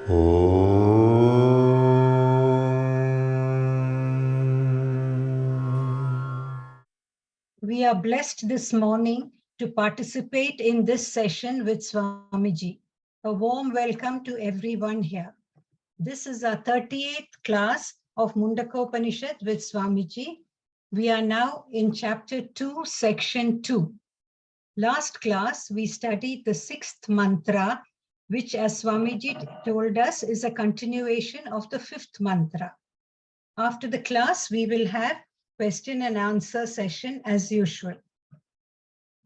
We are blessed this morning to participate in this session with Swamiji. A warm welcome to everyone here. This is our 38th class of Mundakopanishad with Swamiji. We are now in chapter 2, section 2. Last class, we studied the 6th mantra, which, as Swamiji told us, is a continuation of the 5th mantra. After the class, we will have question and answer session as usual.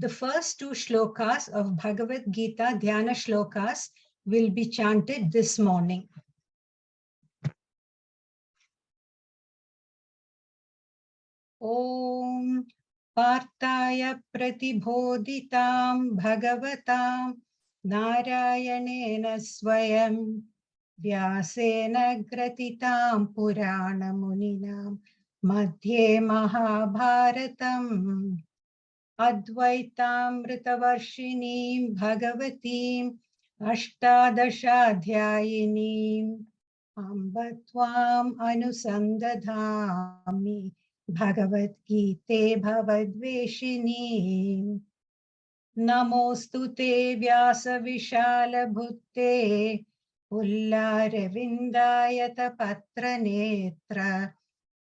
The first 2 shlokas of Bhagavad Gita Dhyana shlokas will be chanted this morning. Om Pārāya pratibodhitam bhagavatam nārayanena svayam vyāsena gratitam purāna muninam madhye mahabharatam advaitamritavarshiniim bhagavatim ashtadashadhyayinim ambatvam anusandadhami Bhagavad Gita Bhavadveshini Namostu te Vyasa Vishala Bhutte Ullarevindayata Patra Netra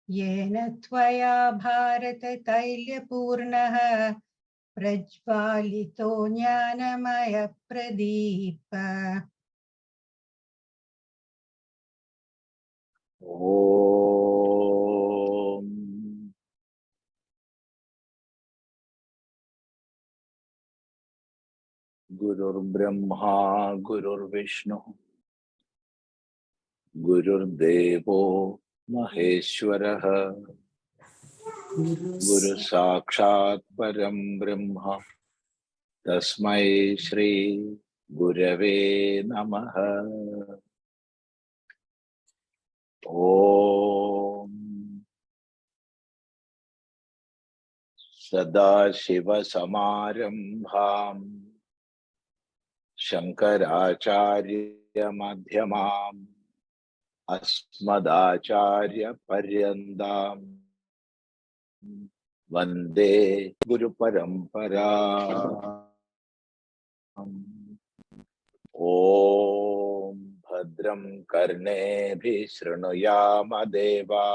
Yena Tvaya Bharata Tailya Purnaha Prajvalito Jnanamaya Pradipa. Gurur Brahma, Gurur Vishnu, Gurur Devo Maheshwaraha, Guru Sakshat Param Brahma, Tasmai Shri Gurave Namaha. Om Sadashiva Samarambham Shankaracharya Madhyamam Asmadacharya Paryandam Vande Guru Parampara. Om Bhadram Karnebhi Shrunuyama Deva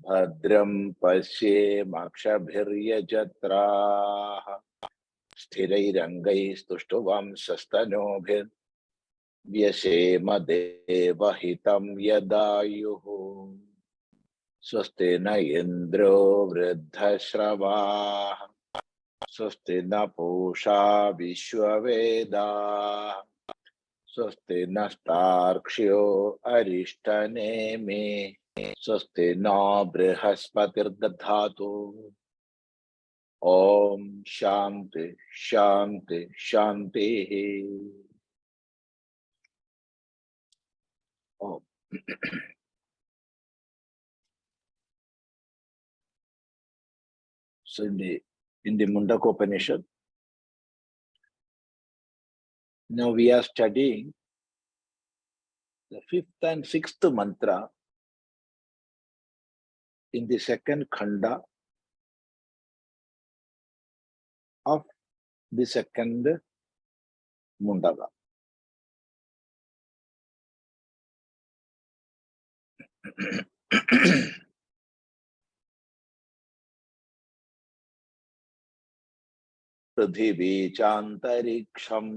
Bhadram Pashyemakshabhirya Jatra Sthirairangai Stushtuvam Sastanobhir Vyasema Devahitam Yadayuhu Swasti na Indro Vridhashrava Swasti na Pusha Vishwaveda Swasti na Starkshyo Arishtanemi Swasti na Brihaspati Dadhatu. Om Shanti Shanti Shanti. Oh. So in the Mundakopanishad, now we are studying the 5th and 6th mantra in the 2nd khanda of the 2nd Mundaka. Prithivi chantariksham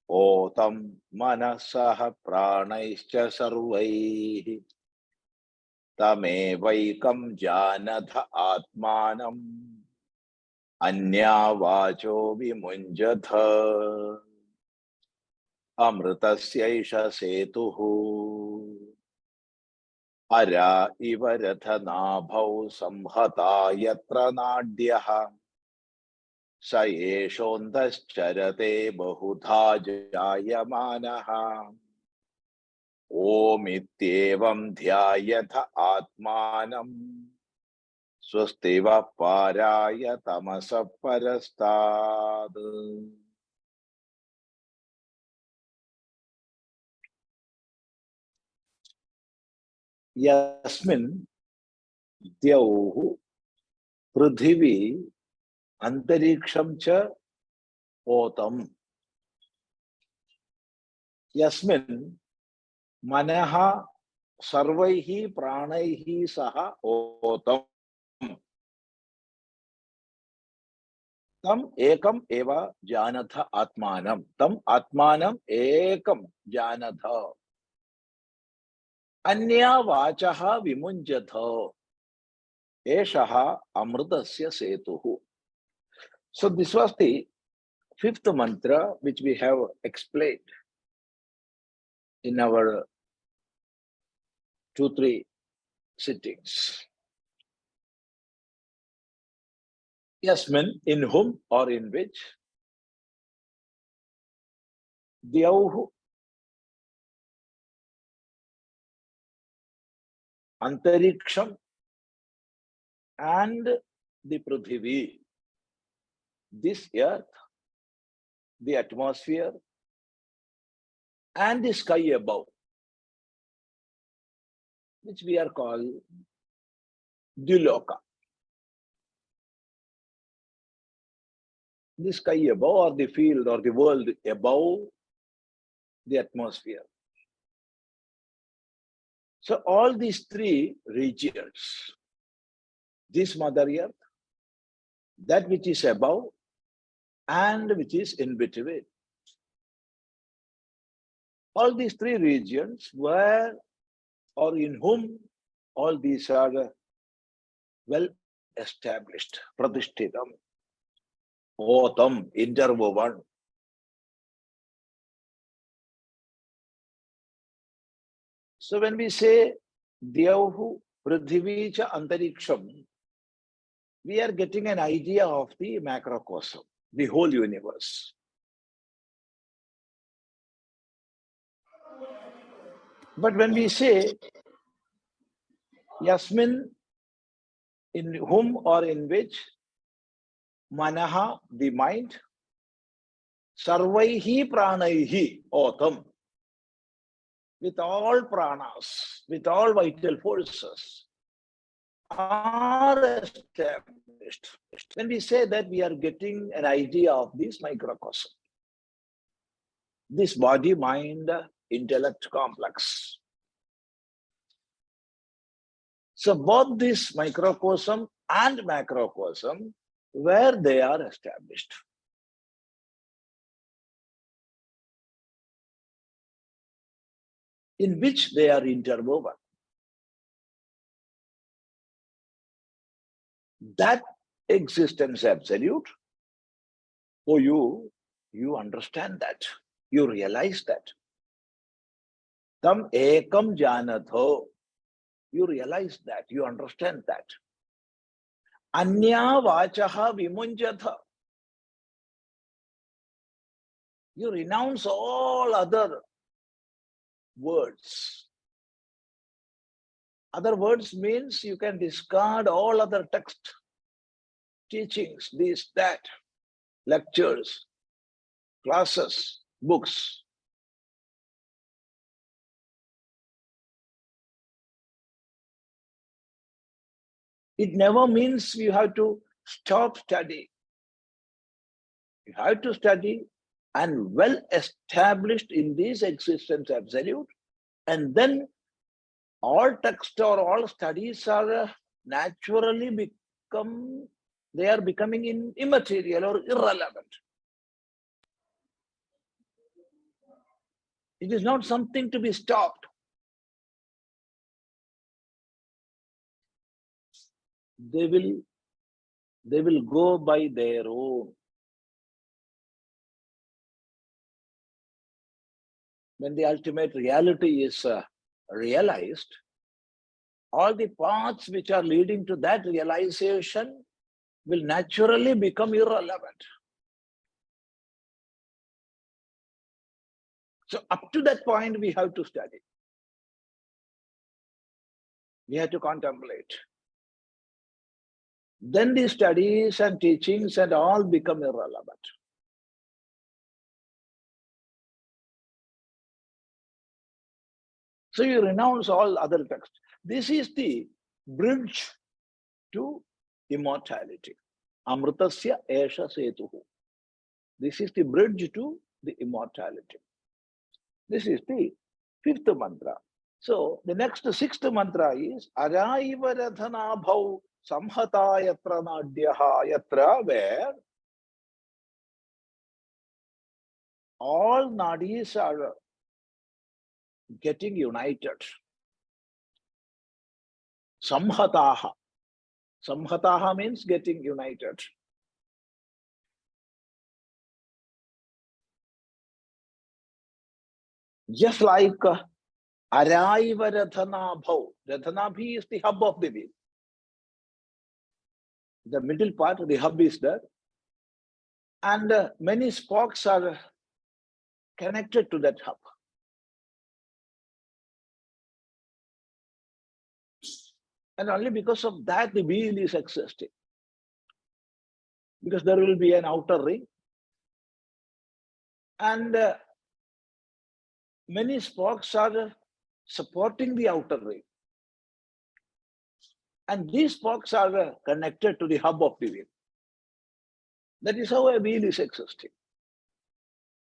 otam manasah prāṇaścha sarvaihi tamevaikam jānatha ātmānaṃ Anya vacho vimunjatha amritasyaiṣa setuhu ara iva rathanābhau saṃhatā yatra nāḍyaḥ sa eṣo'ntaścarate bahudhā jāyamānaḥ omityevaṃ dhyāyatha ātmānaṃ svasti pārāya tamasaḥ parastāt. yasmin dyauhu prithvi antariksham cha otam. Yasmin manaha sarvaihi prāṇaihi saha otam. Tam ekam eva jānatha ātmānaṃ. Tam ātmānaṃ ekam jānatha. Anya vācaha vimunjatha. eṣaha amritasya setuhu. So this was the fifth mantra which we have explained in our 2-3 sittings. Yasmin, in whom or in which, dyauhu antariksham and the prithvi, this earth, the atmosphere, and the sky above, which we are called Dviloka. The sky above, or the field, or the world above the atmosphere. So all these three regions, this Mother Earth, that which is above, and which is in between. All these three regions where or in whom all these are well established, pratiṣṭhitam, otam, interwoven. So when we say dyauhu prithvi cha antariksham, we are getting an idea of the macrocosm, the whole universe. But when we say yasmin, in whom or in which, manaha, the mind, sarvaihi prāṇaihi, otam, with all prāṇas, with all vital forces, are established. When we say that, we are getting an idea of this microcosm, this body, mind, intellect complex. So both this microcosm and macrocosm, where they are established. In which they are interwoven. That existence absolute, oh, you understand that, you realize that. Tam ekam jānatha, you realize that, you understand that. Anya vācaha vimunjatha, you renounce all other words. Other words means you can discard all other text, teachings, this, that, lectures, classes, books. It never means you have to stop studying. You have to study and well established in this existence absolute, and then all text or all studies are naturally becoming immaterial or irrelevant. It is not something to be stopped. They will go by their own. When the ultimate reality is realized, all the paths which are leading to that realization will naturally become irrelevant. So up to that point, we have to study. We have to contemplate. Then the studies and teachings and all become irrelevant. So you renounce all other texts. This is the bridge to immortality. Amritasya eṣa setuhu. This is the bridge to the immortality. This is the fifth mantra. So the next sixth mantra is araiva rathanābhau saṃhatā yatra nāḍyaḥ, yatra, where all nadis are getting united. Saṃhatā. Saṃhatā means getting united. Just like araiva rathanābhau. Rathanābhi is the hub of the wheel. The middle part, the hub is there. And many spokes are connected to that hub. And only because of that the wheel is existing. Because there will be an outer ring. And many spokes are supporting the outer ring. And these spokes are connected to the hub of the wheel. That is how a wheel is existing.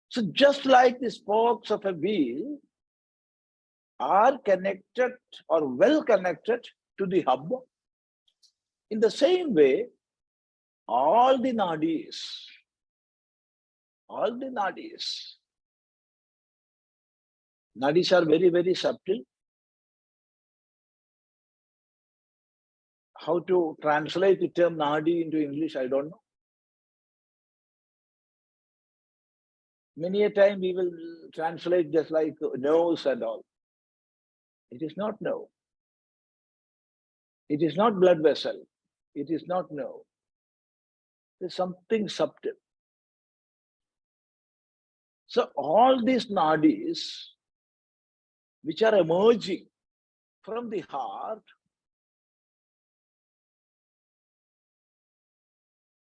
So just like the spokes of a wheel are connected or well connected to the hub, in the same way, all the nadis are very, very subtle. How to translate the term nadi into English, I don't know. Many a time we will translate just like nose and all. It is not nose. It is not blood vessel. It is not nose. There's something subtle. So all these nadis which are emerging from the heart,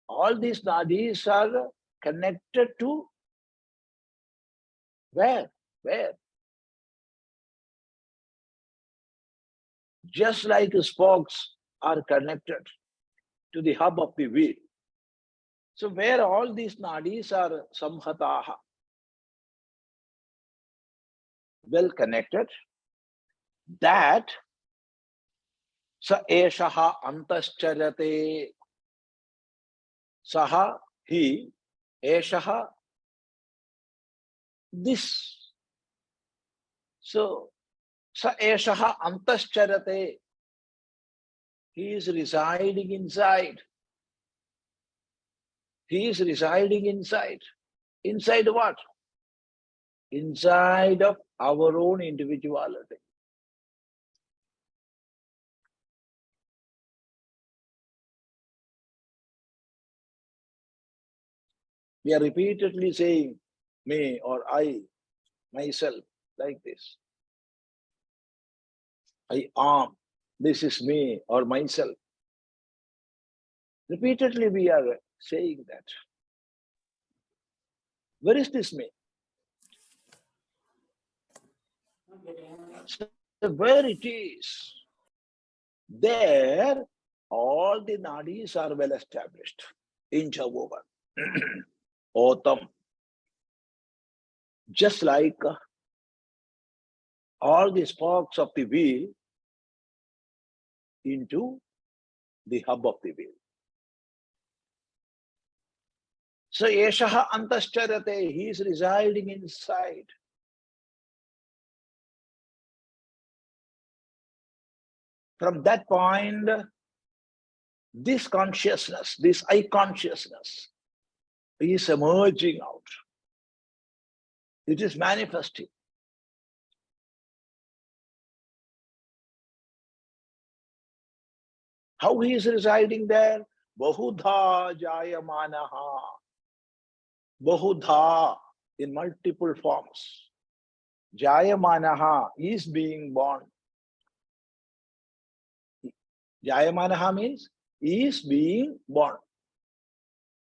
all these nadis are connected to where? Just like spokes are connected to the hub of the wheel. So where all these nadis are saṃhatā, well connected, that sa eṣo'ntaścarate, saha, he, eṣa, this. So sa eṣo'ntaścarate, he is residing inside. He is residing inside. Inside what? Inside of our own individuality. We are repeatedly saying me or I, myself, like this. I am, this is me or myself. Repeatedly we are saying that. Where is this me? So where it is, there all the nadis are well established, interwoven, otam. Just like all the spokes of the wheel into the hub of the wheel. So eṣo'ntaścarate, he is residing inside. From that point, this consciousness, this I consciousness is emerging out. It is manifesting. How he is residing there? Bahudhā jāyamānaḥ. Bahudhā, in multiple forms. Jāyamānaḥ is being born. Jāyamānaḥ means is being born.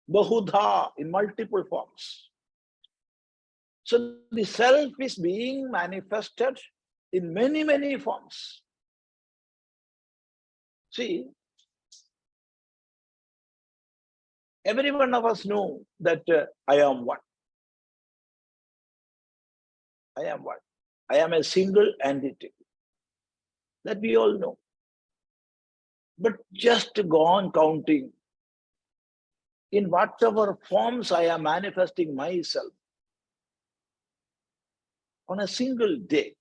Bahudhā, in multiple forms. So the self is being manifested in many, many forms. See, every one of us know that I am one. I am one. I am a single entity. That we all know. But just go on counting in whatever forms I am manifesting myself on a single day,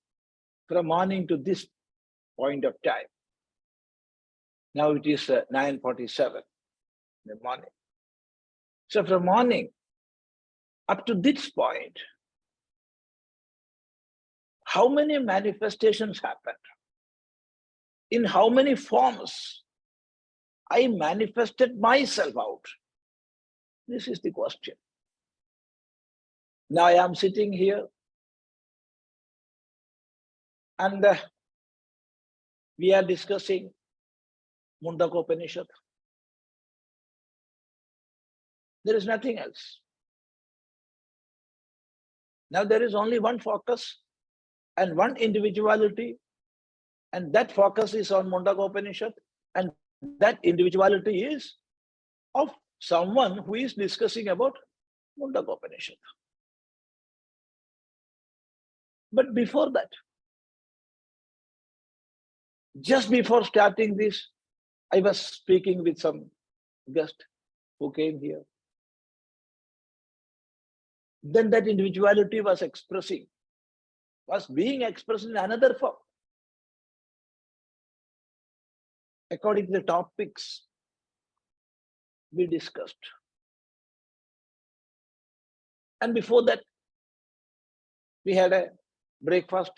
from morning to this point of time. Now it is 9:47 in the morning. So from morning up to this point, how many manifestations happened? In how many forms I manifested myself out? This is the question. Now I am sitting here and we are discussing Mundakopanishad. There is nothing else. Now there is only one focus and one individuality, and that focus is on Mundakopanishad, and that individuality is of someone who is discussing about Mundakopanishad. But before that, just before starting this, I was speaking with some guest who came here. Then that individuality was being expressed in another form, according to the topics we discussed. And before that, we had a breakfast.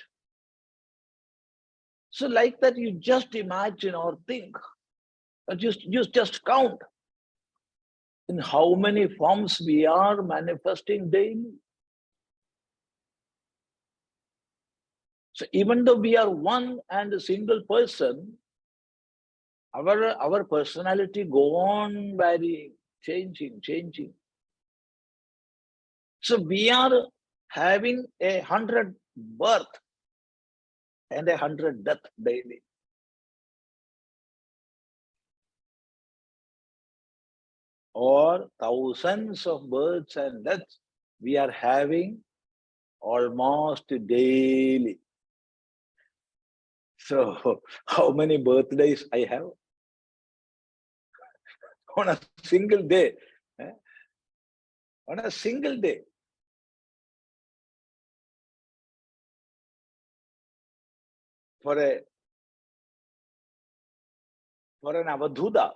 So like that, you just imagine or think, or just count in how many forms we are manifesting daily. So even though we are one and a single person, our personality go on varying, changing. So we are having 100 birth and 100 death daily. Or thousands of births and deaths we are having almost daily. So how many birthdays I have on a single day? On a single day. For an avadhuta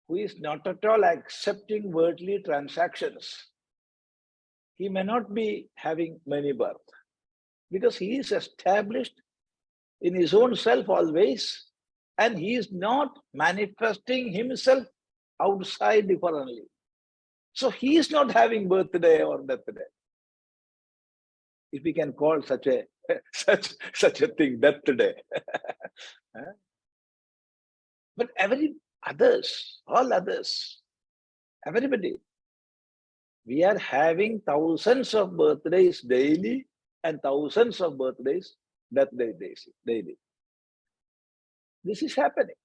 who is not at all accepting worldly transactions, he may not be having many births, because he is established in his own self always, and he is not manifesting himself outside differently. So he is not having birthday or death day. If we can call such a thing death day. But all others, everybody, we are having thousands of birthdays daily and thousands of birthdays death days daily. This is happening.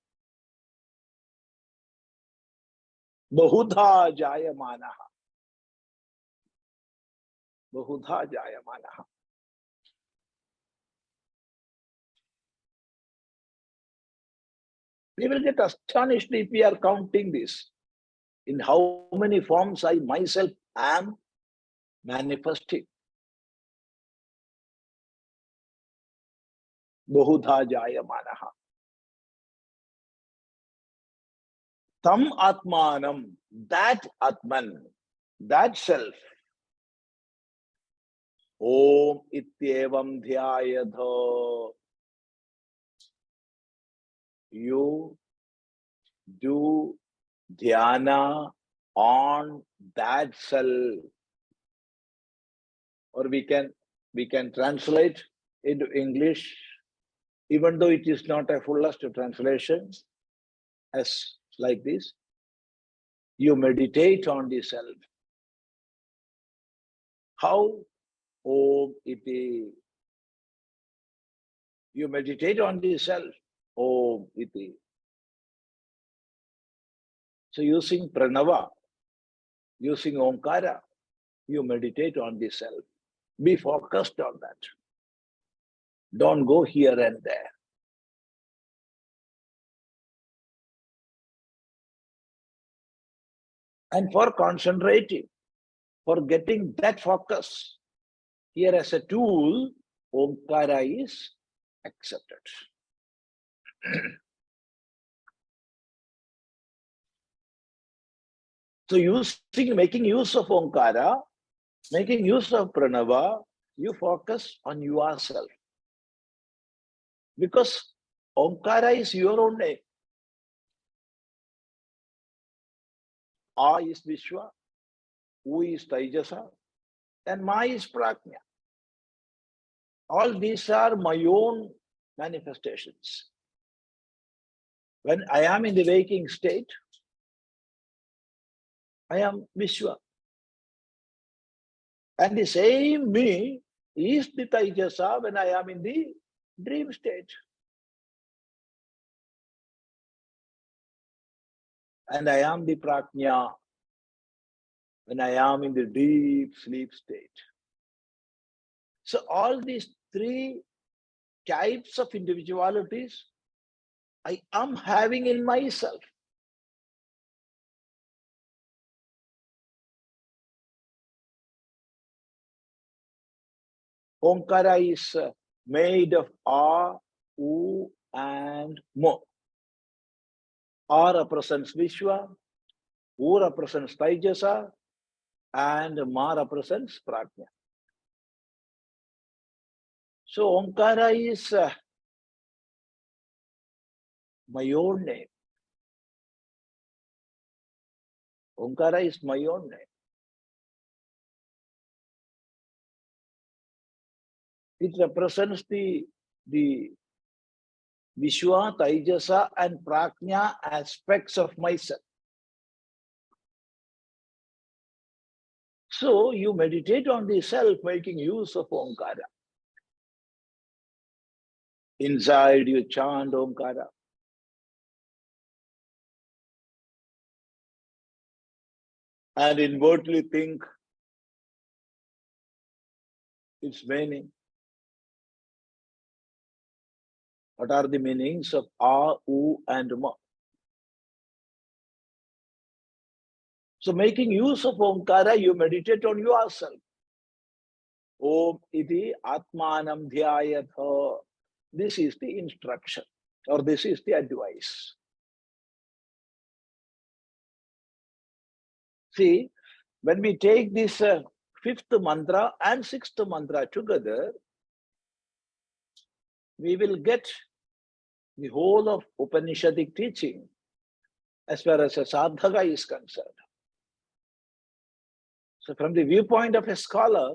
Bahudhā jāyamānaḥ. Bahudhā jāyamānaḥ. We will get astonished if we are counting this, in how many forms I myself am manifesting. Bahudhā jāyamānaḥ. Tam ātmānaṃ, that Atman, that self. Omityevaṃ dhyāyatha. You do dhyana on that self. Or we can translate into English, even though it is not a fullest translation, as like this. You meditate on the self. How? Om iti. You meditate on the self. Om iti. So using pranava, using omkara, you meditate on the self. Be focused on that. Don't go here and there. And for concentrating, for getting that focus, here as a tool, omkara is accepted. So making use of omkara, making use of pranava, you focus on yourself. Because omkara is your own name. A is Vishwa, U is Taijasa, and Ma is Prajna. All these are my own manifestations. When I am in the waking state, I am Vishwa. And the same me is the Taijasa when I am in the dream state. And I am the Prajna when I am in the deep sleep state. So all these three types of individualities I am having in myself. Omkara is made of A, U, and Mo. A represents Vishwa, U represents Taijasa, and Ma represents Prajna. So Omkara is my own name. Omkara is my own name. It represents the Vishwa, Taijasa, and Prajna aspects of myself. So you meditate on the self, making use of Omkara. Inside you chant Omkara. And inwardly think its meaning. What are the meanings of A, U, and Ma? So making use of Omkara, you meditate on yourself. Om iti ātmānaṃ dhyāyatha. This is the instruction, or this is the advice. See, when we take this fifth mantra and sixth mantra together, we will get the whole of Upanishadic teaching as far as a sadhaka is concerned. So from the viewpoint of a scholar,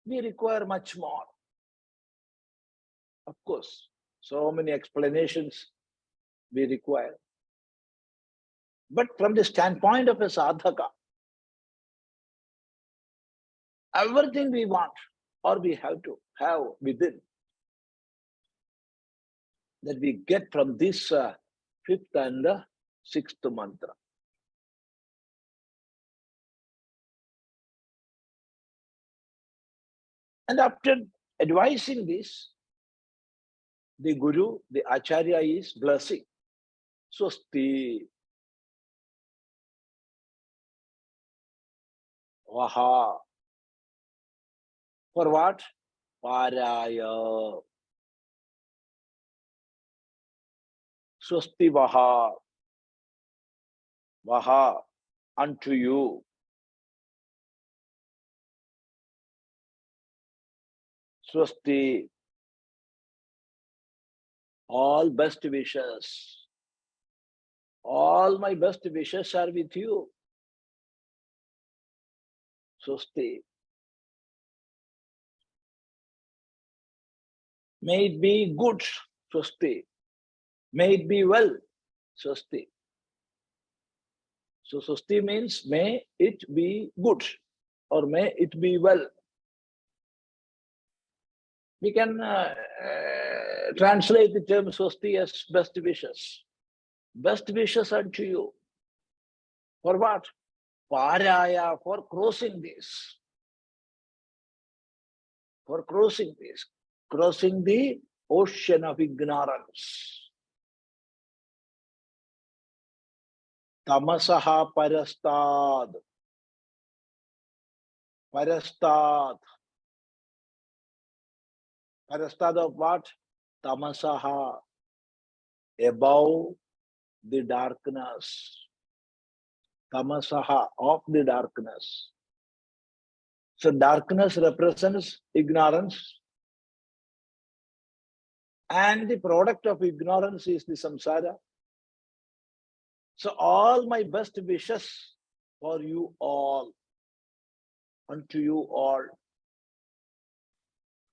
we require much more. Of course, so many explanations we require. But from the standpoint of a sadhaka, everything we want or we have to have within, that we get from this fifth and sixth mantra. And after advising this, the Guru, the Acharya is blessing. Swasti. Vaha. For what? Pārāya. Swasti vaha. Vaha. Unto you. Swasti. All best wishes. All my best wishes are with you. Swasti. May it be good. Swasti. May it be well. Swasti. So swasti means may it be good or may it be well. We can translate the term swasti as best wishes. Best wishes unto you. For what? Pārāya, for crossing this. For crossing this. Crossing the ocean of ignorance. Tamasaḥ parastāt. Parastāt. Parastāt of what? Tamasaḥ. Above the darkness. Tamasaḥ, of the darkness. So darkness represents ignorance. And the product of ignorance is the samsara. So all my best wishes for you all, unto you all,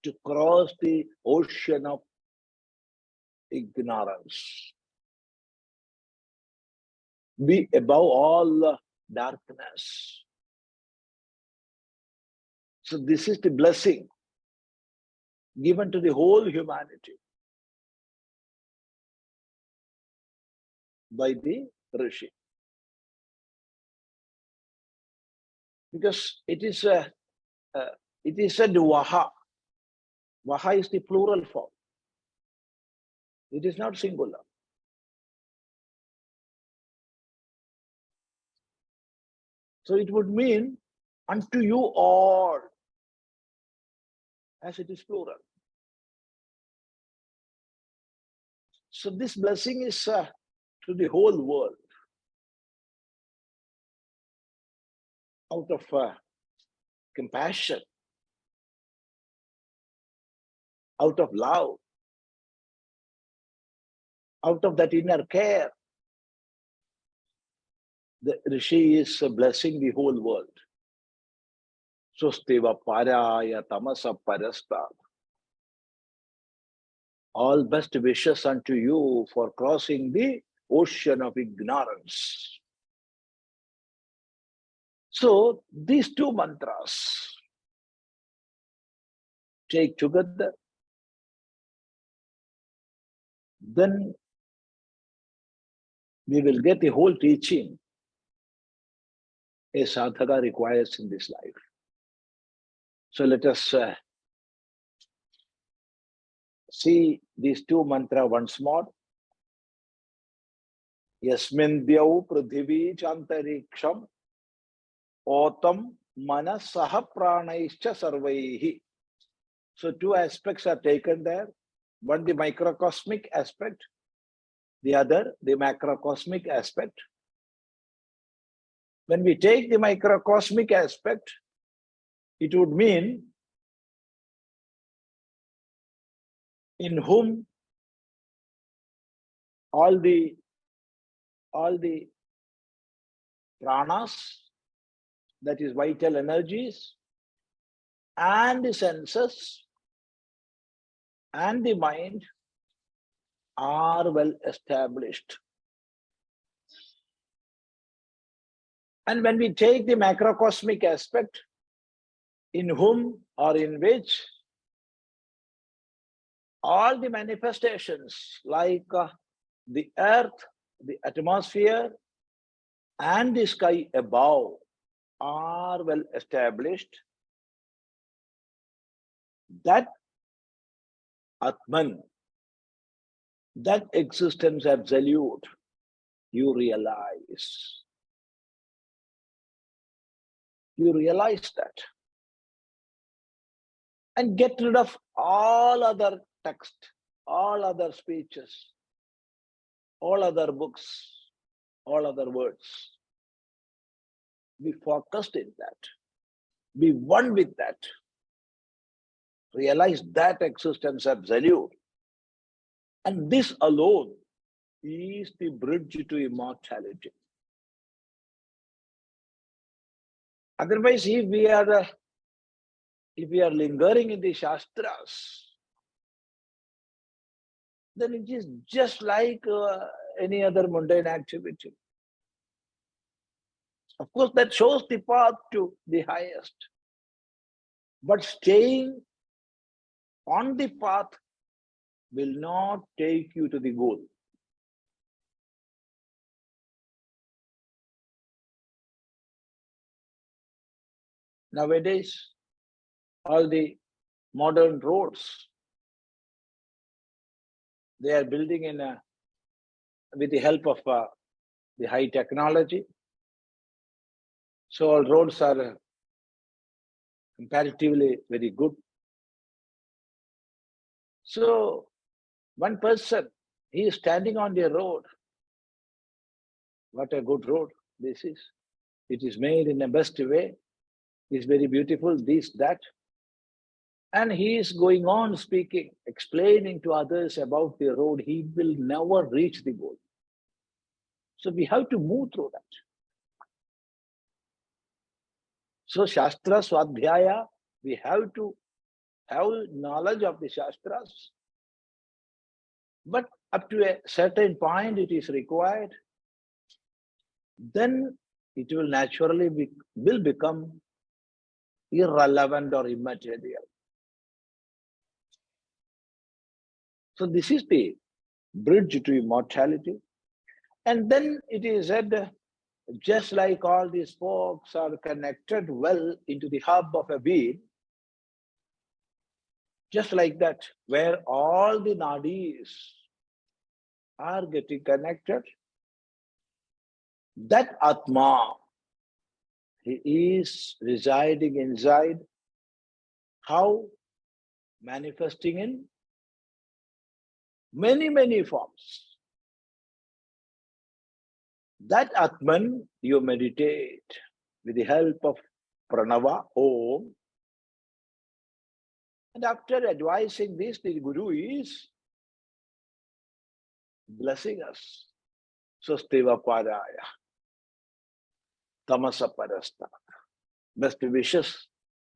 to cross the ocean of ignorance. Be above all darkness. So this is the blessing given to the whole humanity by the Rishi. Because it is said vaha. Vaha is the plural form. It is not singular. So it would mean unto you all, as it is plural. So this blessing is to the whole world. Out of compassion, out of love, out of that inner care, the Rishi is blessing the whole world. Swasti pārāya tamasaḥ parastāt. All best wishes unto you for crossing the ocean of ignorance. So these two mantras take together, then we will get the whole teaching a sadhaka requires in this life. So let us see these two mantras once more. Yasmindyau prithivi chantariksham otam manasaḥ prāṇaśya sarvaihi. So two aspects are taken there. One, the microcosmic aspect. The other, the macrocosmic aspect. When we take the microcosmic aspect, it would mean in whom all the prāṇas, that is vital energies, and the senses and the mind are well established. And when we take the macrocosmic aspect, in whom or in which all the manifestations like the earth, the atmosphere, and the sky above are well established, that ātmānaṃ, that existence absolute, you realize. You realize that. And get rid of all other text, all other speeches, all other books, all other words. Be focused in that. Be one with that. Realize that existence absolute. And this alone is the bridge to immortality. Otherwise, if we are lingering in the Shastras, then it is just like any other mundane activity. Of course, that shows the path to the highest. But staying on the path will not take you to the goal. Nowadays, all the modern roads, they are building with the help of the high technology. So all roads are comparatively very good. So one person, he is standing on the road. What a good road this is. It is made in the best way. It's very beautiful, this, that. And he is going on speaking, explaining to others about the road. He will never reach the goal. So we have to move through that. So Shastra, Swadhyaya, we have to have knowledge of the Shastras. But up to a certain point it is required. Then it will naturally become irrelevant or immaterial. So this is the bridge to immortality. And then it is said, just like all these spokes are connected well into the hub of a wheel, just like that, where all the nadis are getting connected, that Atma, he is residing inside. How? Manifesting in many, many forms. That Atman, you meditate with the help of Pranava, Om. And after advising this, the Guru is blessing us. Swasti pārāya, tamasaḥ parastāt. Best wishes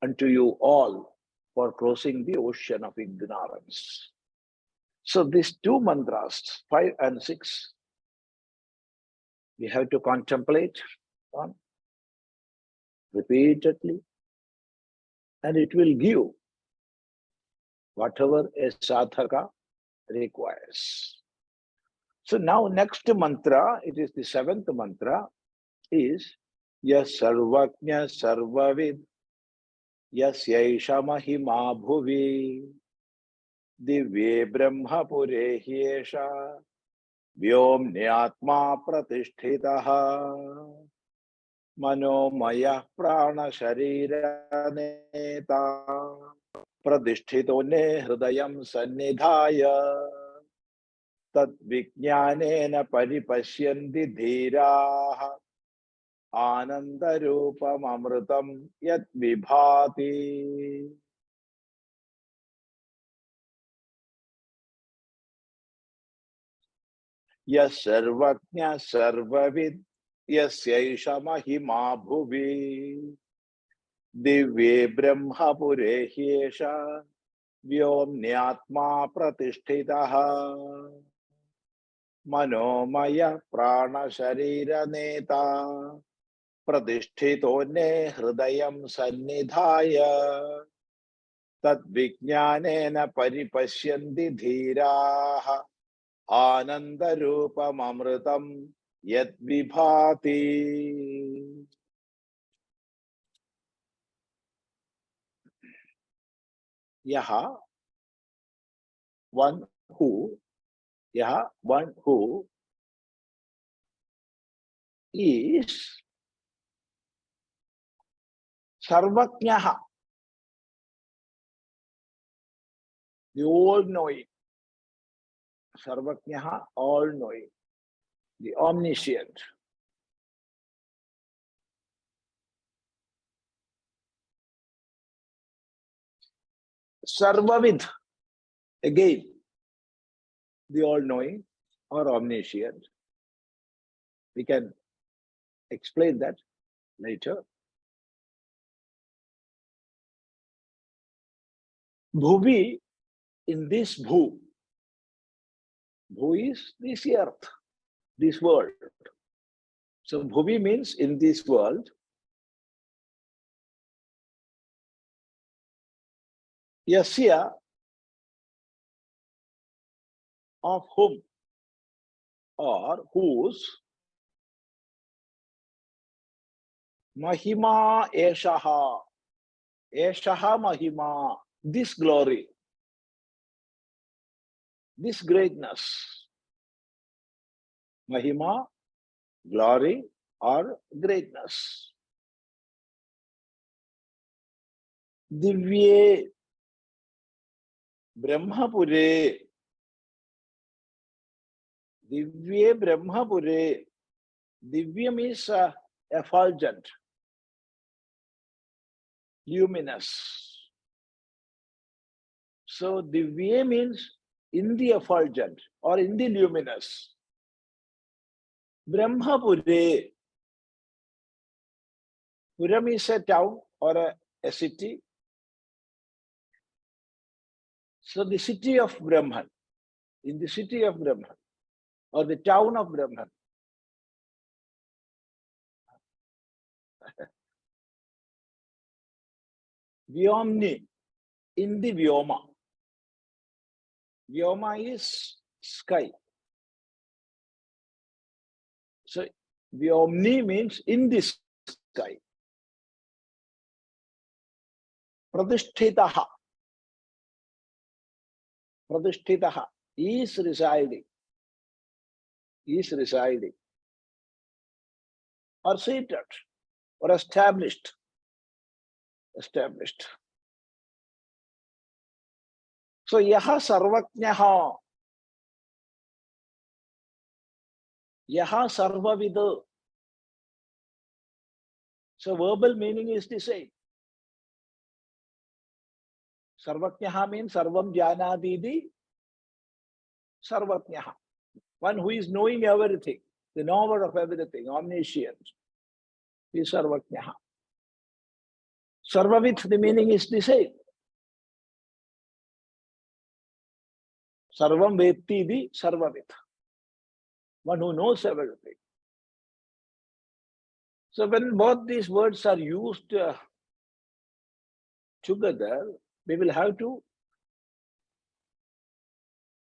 unto you all for crossing the ocean of ignorance. So these two mantras, 5 and 6, we have to contemplate on repeatedly, and it will give whatever a sadhaka requires. So now next mantra, it is the 7th mantra, is sarvajñaḥ sarvavidyasyaiṣa mahimā bhuvi, divyebrahmapure hyeṣa, vyomnyātmā pratiṣṭhitaḥ, manomayaḥ pārāṇaśarīranetā, pratiṣṭhito'nne hṛdayaṃ sannidhāya, tadvijñānena paripaśyanti dhīrāh, ānandarūpam amritam yat vibhāti. Sarvajñaḥ sarvavidyasyaiṣa mahimā bhuvi, divyebrahmapure hyeṣa, vyomnyātmā pratiṣṭhitaḥ, manomayaḥ prāṇaśarīranetā, pratiṣṭhito'nne hṛdayaṃ sannidhāya, tadvijñānena paripaśyanti dhīrāh, ānandarūpam amritam yat vibhāti. Yaha, one who is sarvajñaḥ, the all-knowing. Sarvajñaḥ, all-knowing, the omniscient. Sarvavid, again, the all-knowing or omniscient. We can explain that later. Bhuvi, in this bhu. Bhu is this earth, this world. So bhuvi means in this world. Yasya of whom or whose mahimā eṣaha, eṣaha mahimā, this glory, this greatness, mahimā, glory or greatness. Divyebrahmapure, divyebrahmapure, divya means effulgent, luminous. So divya means in the effulgent or in the luminous. Brahmapure, Puram is a town or a city. So the city of Brahman, in the city of Brahman, or the town of Brahman. Vyomni, in the vyoma. Vyoma is sky. So vyomni means in the sky. Pratiṣṭhitaḥ. Pratiṣṭhitaḥ is residing. Is residing. Or seated. Or established. Established. So yaha sarvajñaḥ. Yaha sarvavidyasyaiṣa. So verbal meaning is the same. Sarvajñaḥ means sarvam jānāti sarvajñaḥ. One who is knowing everything, the knower of everything, omniscient, is sarvajñaḥ. Sarvavid, the meaning is the same. Sarvam vetti di sarvavid. One who knows everything. So when both these words are used together, we will have to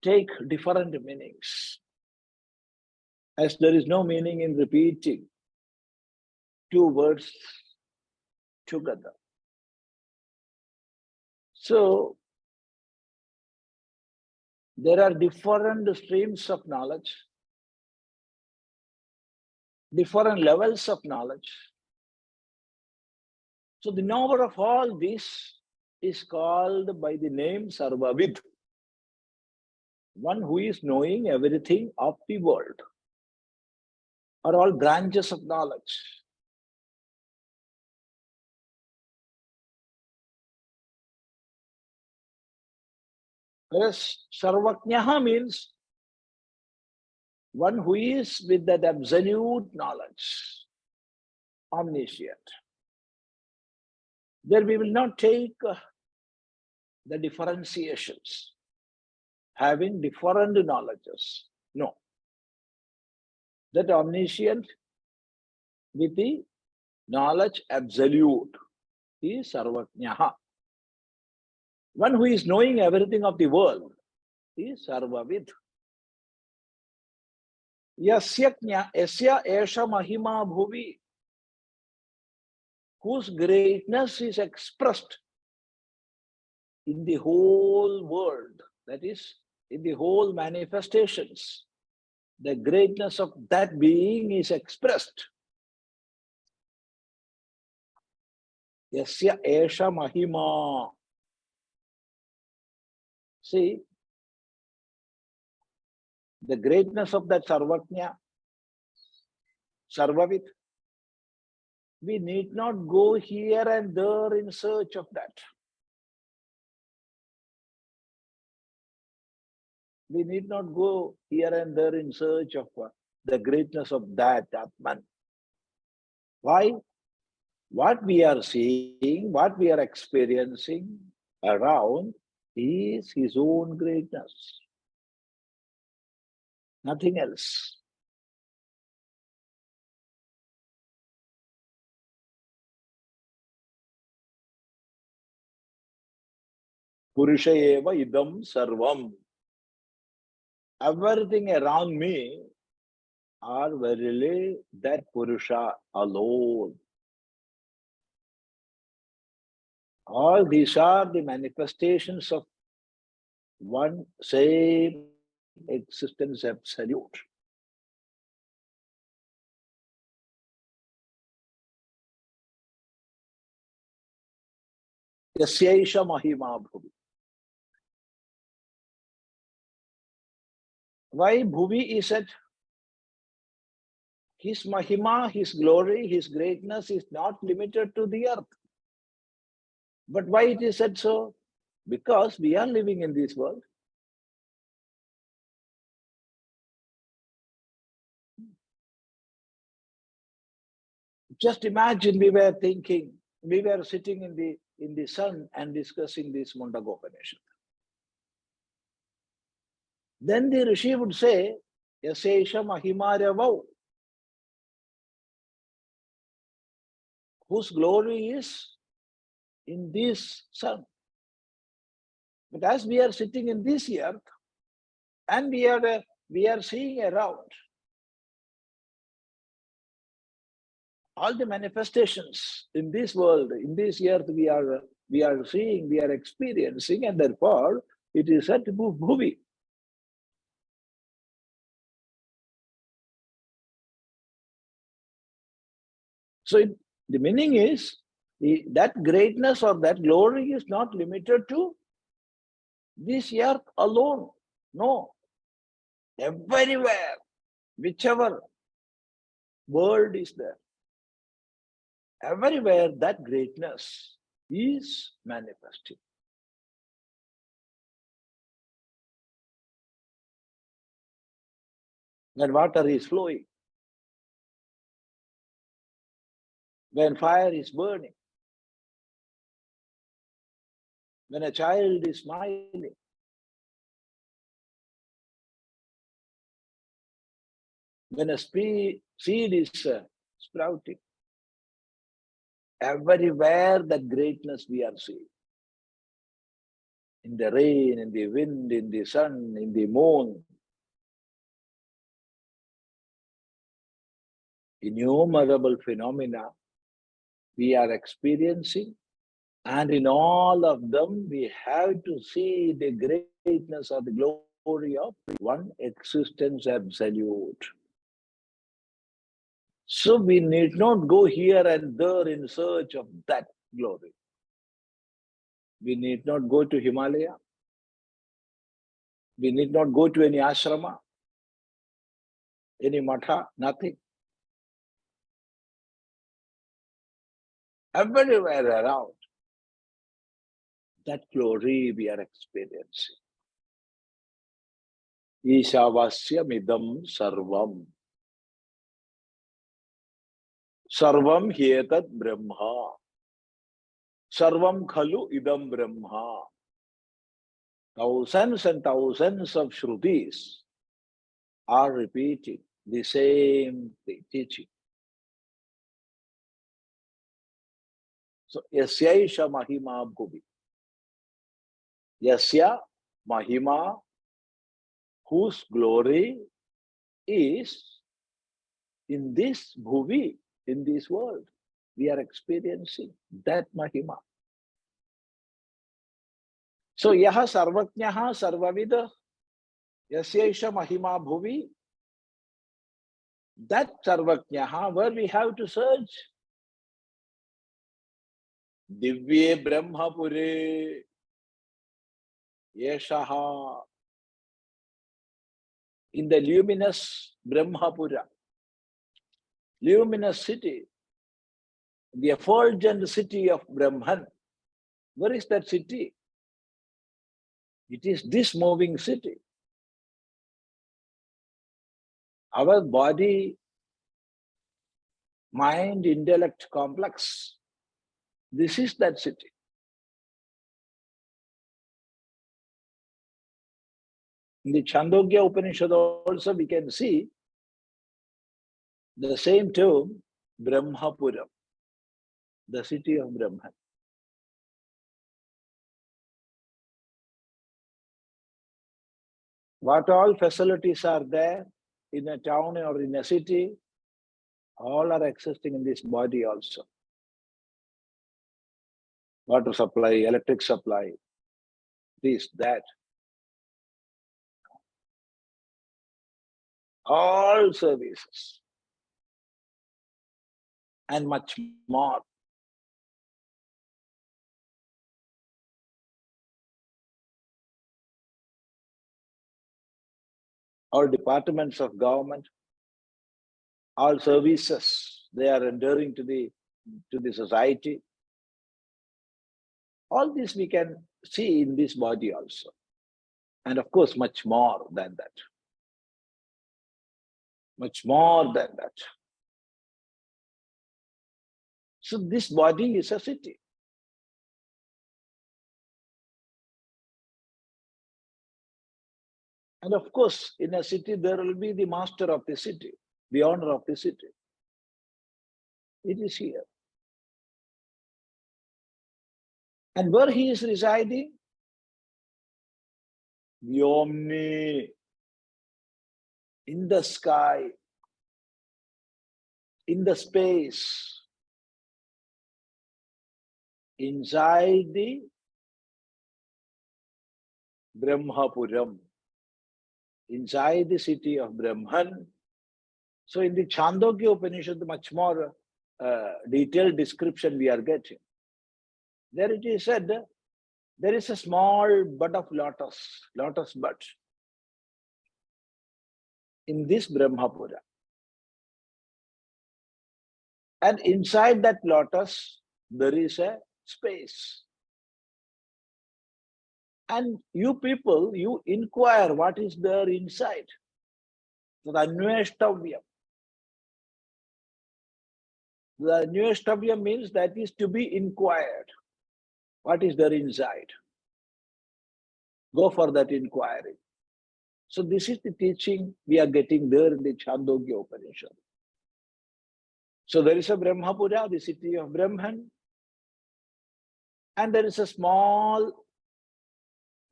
take different meanings, as there is no meaning in repeating two words together. So there are different streams of knowledge, different levels of knowledge. So the knower of all this is called by the name Sarvavid, one who is knowing everything of the world, or all branches of knowledge. Whereas sarvajñaḥ means one who is with that absolute knowledge, omniscient. There we will not take the differentiations, having different knowledges. No. That omniscient with the knowledge absolute is sarvajñaḥ. One who is knowing everything of the world is sarvavid. Yasya eṣa mahimā bhuvi, whose greatness is expressed in the whole world, that is, in the whole manifestations. The greatness of that being is expressed. Yasya eṣa mahimā. See, the greatness of that sarvajña, sarvavid, we need not go here and there in search of that. We need not go here and there in search of the greatness of that ātmānaṃ. Why? What we are seeing, what we are experiencing around is his own greatness. Nothing else. Purusha eva idam sarvam. everything around me are verily that Purusha alone. All these are the manifestations of one same existence absolute. Yaśaiṣa mahimā bhuvi. Why bhuvi is said? His mahimā, his glory, his greatness is not limited to the earth. But why it is said so? Because we are living in this world. Just imagine we were sitting in the sun and discussing this Mundakopanishad. Then the Rishi would say, Yaśaiṣa mahimā, whose glory is in this sun. But as we are sitting in this earth and we are seeing around, all the manifestations in this world, in this earth, we are seeing, we are experiencing, and therefore it is said to be bhuvi. So the meaning is that greatness or that glory is not limited to this earth alone. No. Everywhere, whichever world is there, everywhere that greatness is manifesting. When water is flowing, when fire is burning, when a child is smiling, when a seed is sprouting, everywhere that greatness we are seeing. In the rain, in the wind, in the sun, in the moon. Innumerable phenomena we are experiencing, and in all of them we have to see the greatness or the glory of one existence absolute. So we need not go here and there in search of that glory. We need not go to Himalaya. We need not go to any ashrama, any matha, nothing. Everywhere around, that glory we are experiencing. Īśāvasyamidam sarvam. Sarvam hyetat brahma. Sarvam khalu idam brahma. Thousands and thousands of shrutis are repeating the same teaching. So, yaśaiṣa mahimā bhuvi. Yasya mahimā, whose glory is in this bhuvi, in this world. We are experiencing that mahimā. So, yaha sarvajñaḥ sarvavidyasyaiṣa yaśaiṣa mahimā bhuvi. That sarvajñaḥ, where we have to search. Divyebrahmapure eṣaḥ. In the luminous Brahmapura, luminous city, the effulgent city of Brahman. Where is that city? It is this moving city. Our body, mind, intellect complex. This is that city. In the Chandogya Upanishad also we can see the same term, Brahmapura, the city of Brahman. What all facilities are there in a town or in a city, all are existing in this body also. Water supply, electric supply, this, that. All services. And much more. All departments of government, all services they are rendering to the society. All this we can see in this body also. And of course, much more than that. Much more than that. So this body is a city. And of course, in a city, there will be the master of the city, the owner of the city. It is here. And where he is residing? Vyomni, in the sky, in the space, inside the Brahmapuram, inside the city of Brahman. So in the Chandogya Upanishad, much more detailed description we are getting. There it is said, there is a small bud of lotus bud in this Brahmapura. And inside that lotus, there is a space. And you people, you inquire what is there inside. Tadvijñānena. The Tadvijñānena means that is to be inquired. What is there inside? Go for that inquiry. So this is the teaching we are getting there in the Chandogya Upanishad. So there is a Brahmapura, the city of Brahman, and there is a small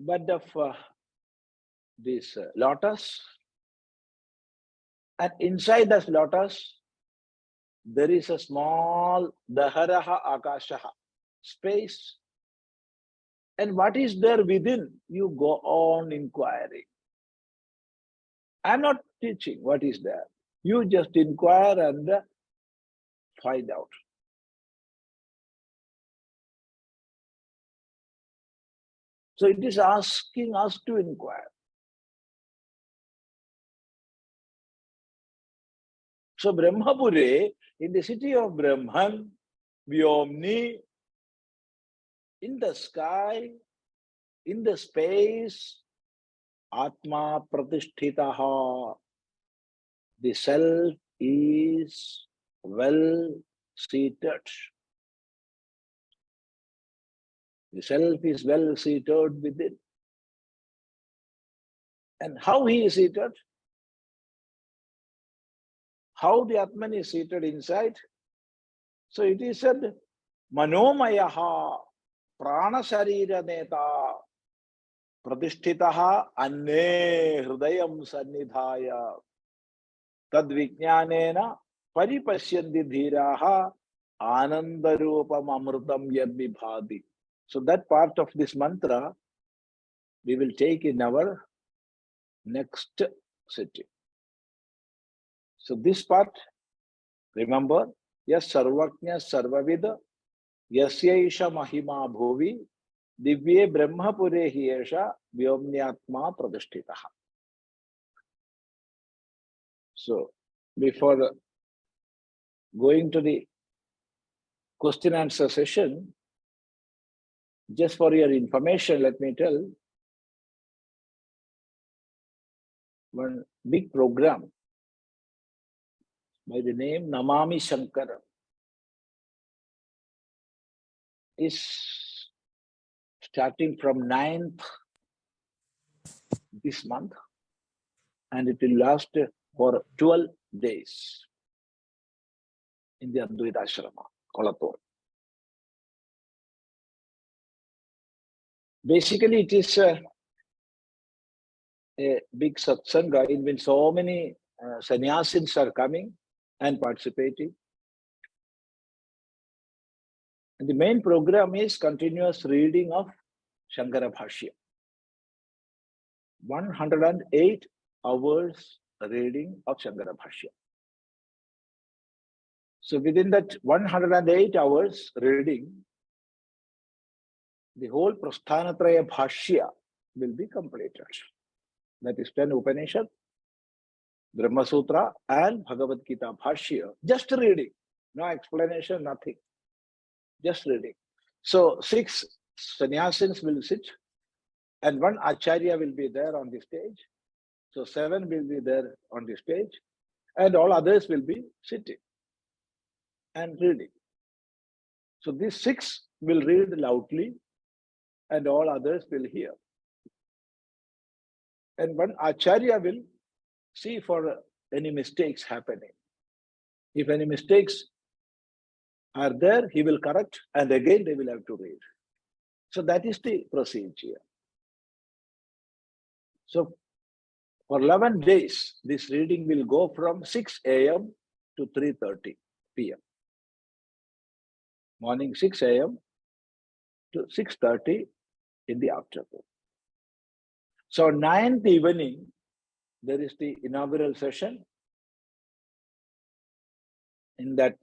bud of this lotus, and inside this lotus, there is a small daharaha akashaha, space. And what is there within? You go on inquiring. I'm not teaching what is there. You just inquire and find out. So it is asking us to inquire. So Brahmapure, in the city of Brahman, Vyomni, in the sky, in the space, ātmā pratiṣṭhitaḥ, the self is well seated. The self is well seated within. And how he is seated? How the Atman is seated inside? So it is said, manomayaḥ, pārāṇaśarīranetā, pratiṣṭhitaḥ hṛdayaṃ sannidhāya, tadvijñānena paripaśyanti dhīrāḥ ānandarūpam amritam yadvibhāti. So that part of this mantra we will take in our next sitting. So this part, remember, yes, sarvajñaḥ sarvavidyasyaiṣa mahimā bhuvi, divyebrahmapure hyeṣa vyomnyātmā pratiṣṭhitaḥ. So before going to the question answer session, just for your information, let me tell one big program by the name Namami Shankara is starting from 9th this month, and it will last for 12 days in the Advaita Ashrama, Kolathur. Basically, it is a big satsanga in which so many sannyasins are coming and participating. And the main program is continuous reading of Shankara Bhashya. 108 hours reading of Shankara Bhashya. So within that 108 hours reading, the whole Prasthanatraya Bhashya will be completed. That is 10 Upanishad, Brahma Sutra, and Bhagavad Gita Bhashya. Just reading, no explanation, nothing. Just reading. So 6 sannyasins will sit, and 1 acharya will be there on the stage. So 7 will be there on the stage, and all others will be sitting and reading. So these 6 will read loudly, and all others will hear. And 1 acharya will see for any mistakes happening. If any mistakes are there, he will correct, and again they will have to read. So that is the procedure. So for 11 days, this reading will go from 6 a.m. to 3:30 p.m. Morning 6 a.m. to 6:30 in the afternoon. So 9th evening, there is the inaugural session. In that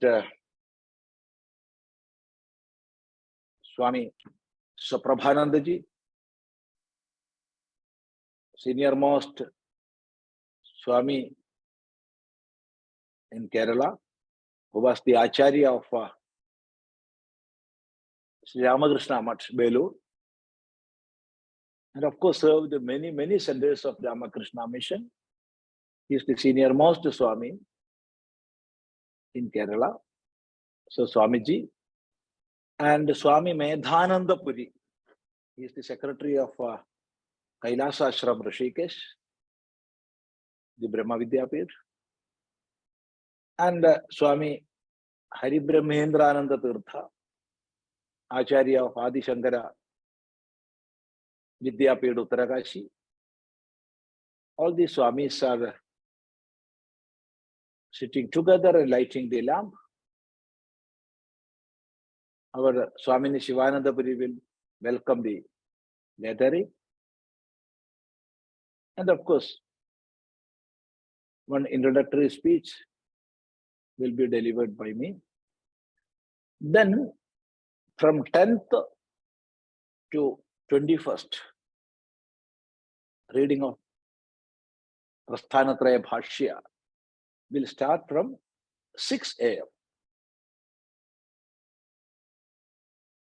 Swami Prabhanandaji, senior most Swami in Kerala, who was the Acharya of Sri Ramakrishna Math, Belur, and of course served many centers of the Ramakrishna mission. He is the senior most Swami in Kerala. So Swamiji, and Swami Chidananda Puri, he is the secretary of Kailasa Ashram Rishikesh, the Brahmavidyapure, and Swami Haribrahmendrananda Tirtha, Acharya of Adi Shankara Vidyapure Uttarakashi. All these Swamis are sitting together and lighting the lamp. Our Swamini Shivananda Puri will welcome the gathering. And of course, one introductory speech will be delivered by me. Then from 10th to 21st, reading of Prasthanatraya Bhashya will start from 6 a.m.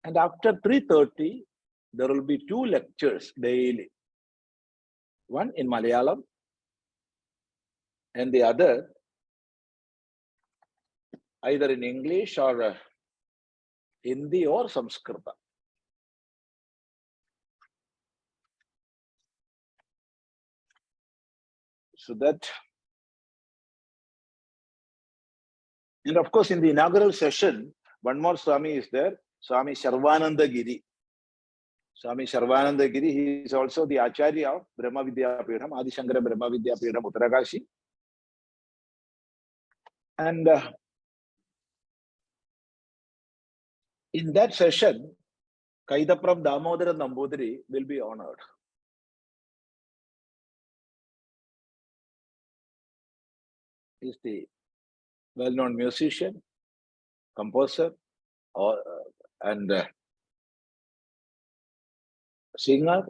And after 3:30, there will be 2 lectures daily. One in Malayalam and the other either in English or Hindi or Samskrita. So that, and of course in the inaugural session, one more Swami is there, Swami Sarvananda Giri. Swami Sarvananda Giri, he is also the Acharya of Brahmavidyapure, Adi Shankara Brahmavidyapure, Uttarakashi. And in that session, Kaidapram Damodara Nambudiri will be honored. He is the well-known musician, composer, and singer.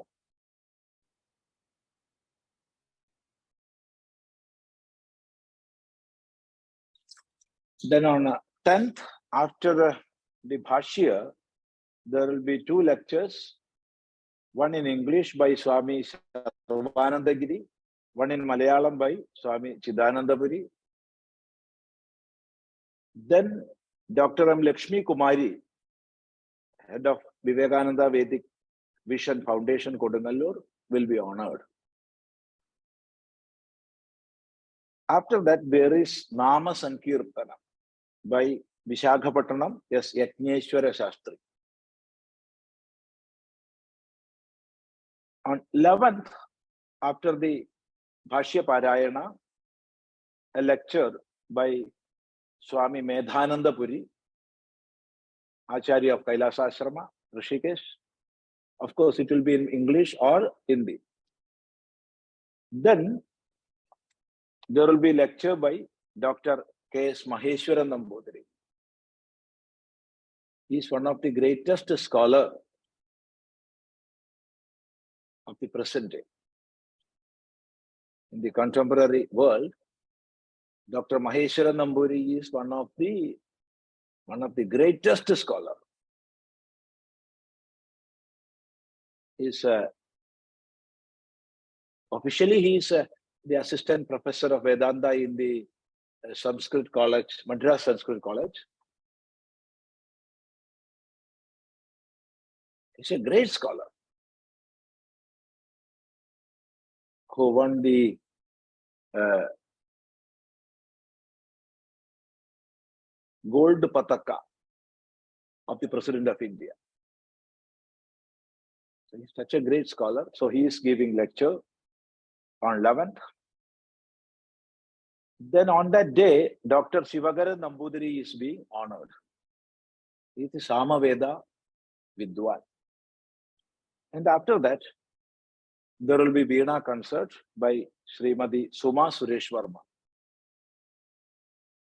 Then on 10th, after the Bhashya, there will be 2 lectures, one in English by Swami Sarvananda Giri, one in Malayalam by Swami Chidananda Puri. Then Dr. M. Lakshmi Kumari, head of Vivekananda Vedic Vision Foundation, Kodunallur, will be honored. After that, there is Nama Sankirtana by Vishakhapatnam, yes, Yajneshwara Shastri. On 11th, after the Bhashya Parayana, a lecture by Swami Chidananda Puri, Acharya of Kailasa Ashrama, Rishikesh. Of course, it will be in English or Hindi. Then there will be lecture by Dr. K.S. Maheshwaran Nambudiri. He is one of the greatest scholars of the present day. In the contemporary world, Dr. Maheshwaran Nambudiri is one of the greatest scholars. Officially, he is the assistant professor of Vedanta in the Sanskrit College, Madras Sanskrit College. He's a great scholar who won the gold pataka of the President of India. So he's such a great scholar. So he is giving lecture on 11th. Then on that day, Dr. Sivagaran Nambudiri is being honored. He is the Samaveda Vidwan. And after that, there will be Veena concert by Srimati Suma Suresh Verma.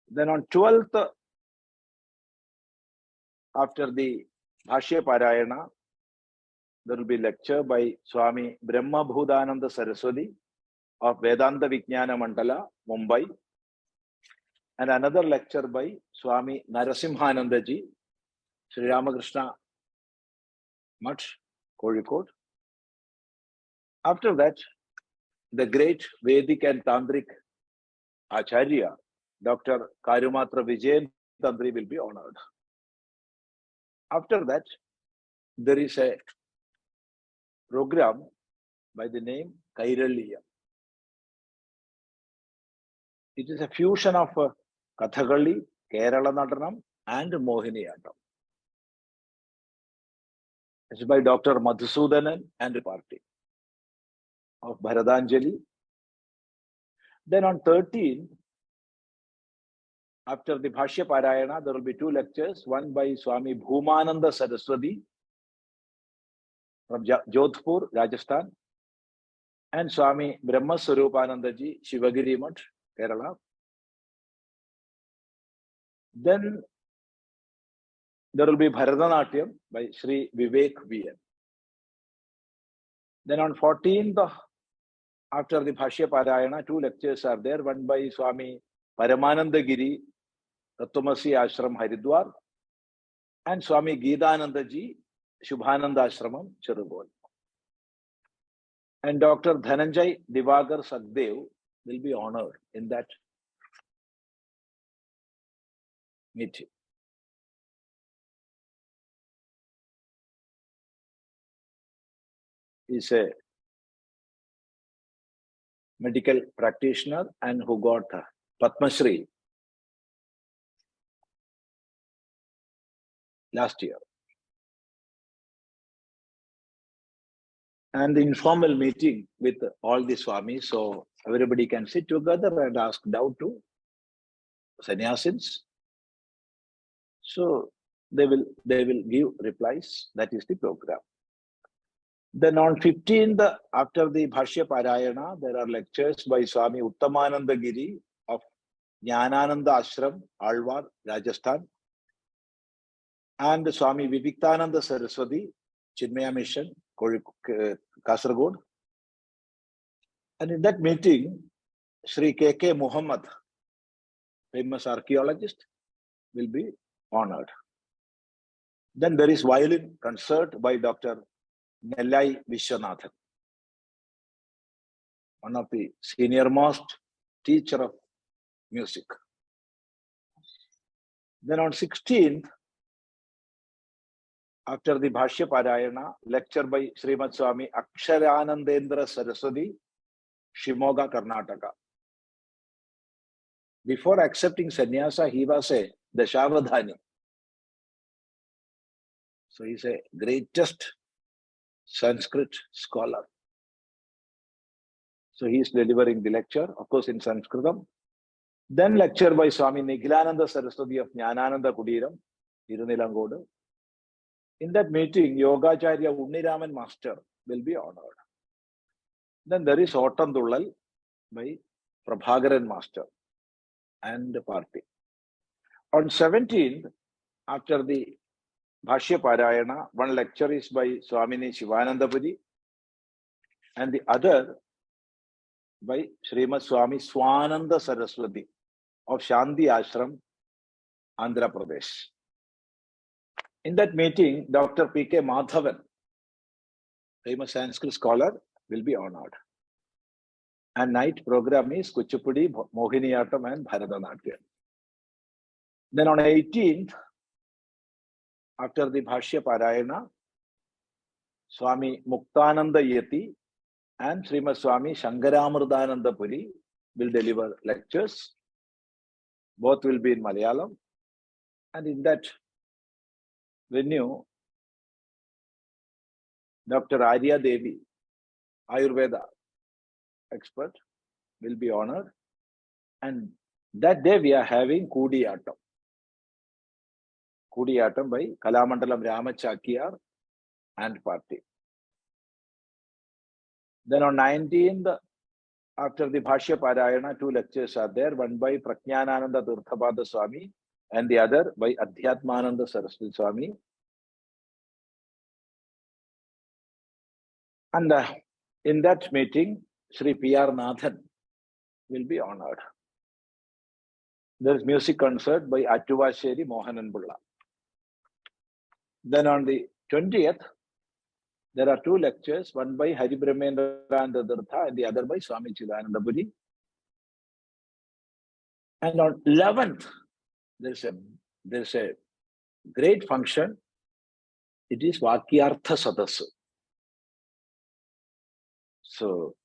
Then on 12th, after the Bhashya Parayana, there will be lecture by Swami Brahma Bhudananda Saraswati of Vedanta Vijnana Mandala, Mumbai. And another lecture by Swami Narasimhanandaji, Sri Ramakrishna Mutt, Kozhikode. After that, the great Vedic and Tantric Acharya, Dr. Karumatra Vijayan Tantri will be honored. After that, there is a program by the name Kairalya. It is a fusion of Kathakali, Kerala Nadanam, and Mohiniyattam. It's by Dr. Madhusudanan and the party of Bharadanjali. Then on 13th, after the Bhashya Parayana, there will be two lectures, one by Swami Bhumananda Saraswati from Jodhpur, Rajasthan, and Swami Brahma Swarupanandaji, Shivagiri Mutt, Kerala. Then there will be Bharatanatyam by Sri Vivek V.N. Then on 14th, after the Bhashya Parayana, two lectures are there, one by Swami Paramananda Giri, Tattvamasi Ashram, Haridwar, and Swami Gidanandaji, Shubhananda Ashramam, Cherugol. And Dr. Dhananjay Divagar Saddev will be honored in that meeting. He is a medical practitioner and who got Padma Shri last year. And the informal meeting with all the Swamis, so everybody can sit together and ask doubt to sannyasins. So they will give replies. That is the program. Then on 15th, after the Bhashya Parayana, there are lectures by Swami Uttamananda Giri of Jnanananda Ashram, Alwar, Rajasthan, and Swami Viviktananda Saraswati, Chinmaya Mission, Kasaragod. And in that meeting, Sri K.K. Muhammad, famous archaeologist, will be honored. Then there is violin concert by Dr. Nellai Vishwanathan, one of the senior most teacher of music. Then on 16th, after the Bhashya Parayana, lecture by Srimad Swami Aksharanandendra Saraswati, Shimoga, Karnataka. Before accepting sannyasa, he was a Dashavadhani. So he's a greatest Sanskrit scholar. So he is delivering the lecture, of course, in Sanskritam. Then lecture by Swami Nikhilananda Saraswati of Jnanananda Kudiram, Irunilangodu. In that meeting, Yogacharya Unniraman Master will be honored. Then there is Ottandullal by Prabhakaran Master and the party. On 17th, after the Bhashya Parayana, one lecture is by Swami Chidananda Puri and the other by Srimad Swami Swananda Saraswati of Shanti Ashram, Andhra Pradesh. In that meeting, Dr. P.K. Madhavan, famous Sanskrit scholar, will be honored. And night program is Kuchipudi, Mohiniyattam and Bharatanatyam. Then on 18th, after the Bhashya Parayana, Swami Muktananda Yeti and Srimad Swami Shankaramurdananda Puri will deliver lectures. Both will be in Malayalam. And in that venue, Dr. Arya Devi, Ayurveda expert, will be honored. And that day we are having Kudiyatam. Kudiyatam by Kalamandalam Ramachakiyar and party. Then on 19th, after the Bhashya Parayana, two lectures are there, one by Prajñānānanda Tirthapada Swami and the other by Adhyātmānanda Saraswati Swami. And in that meeting, Sri P.R. Nathan will be honored. There is music concert by Attuvasheri Mohanan Bulla. Then on the 20th, there are two lectures, one by Hari Brahmendraనంద Tirtha and the other by Swami Chidananda Puri. And on 11th, there's a great function. It is Vakyartha Sadasa. So,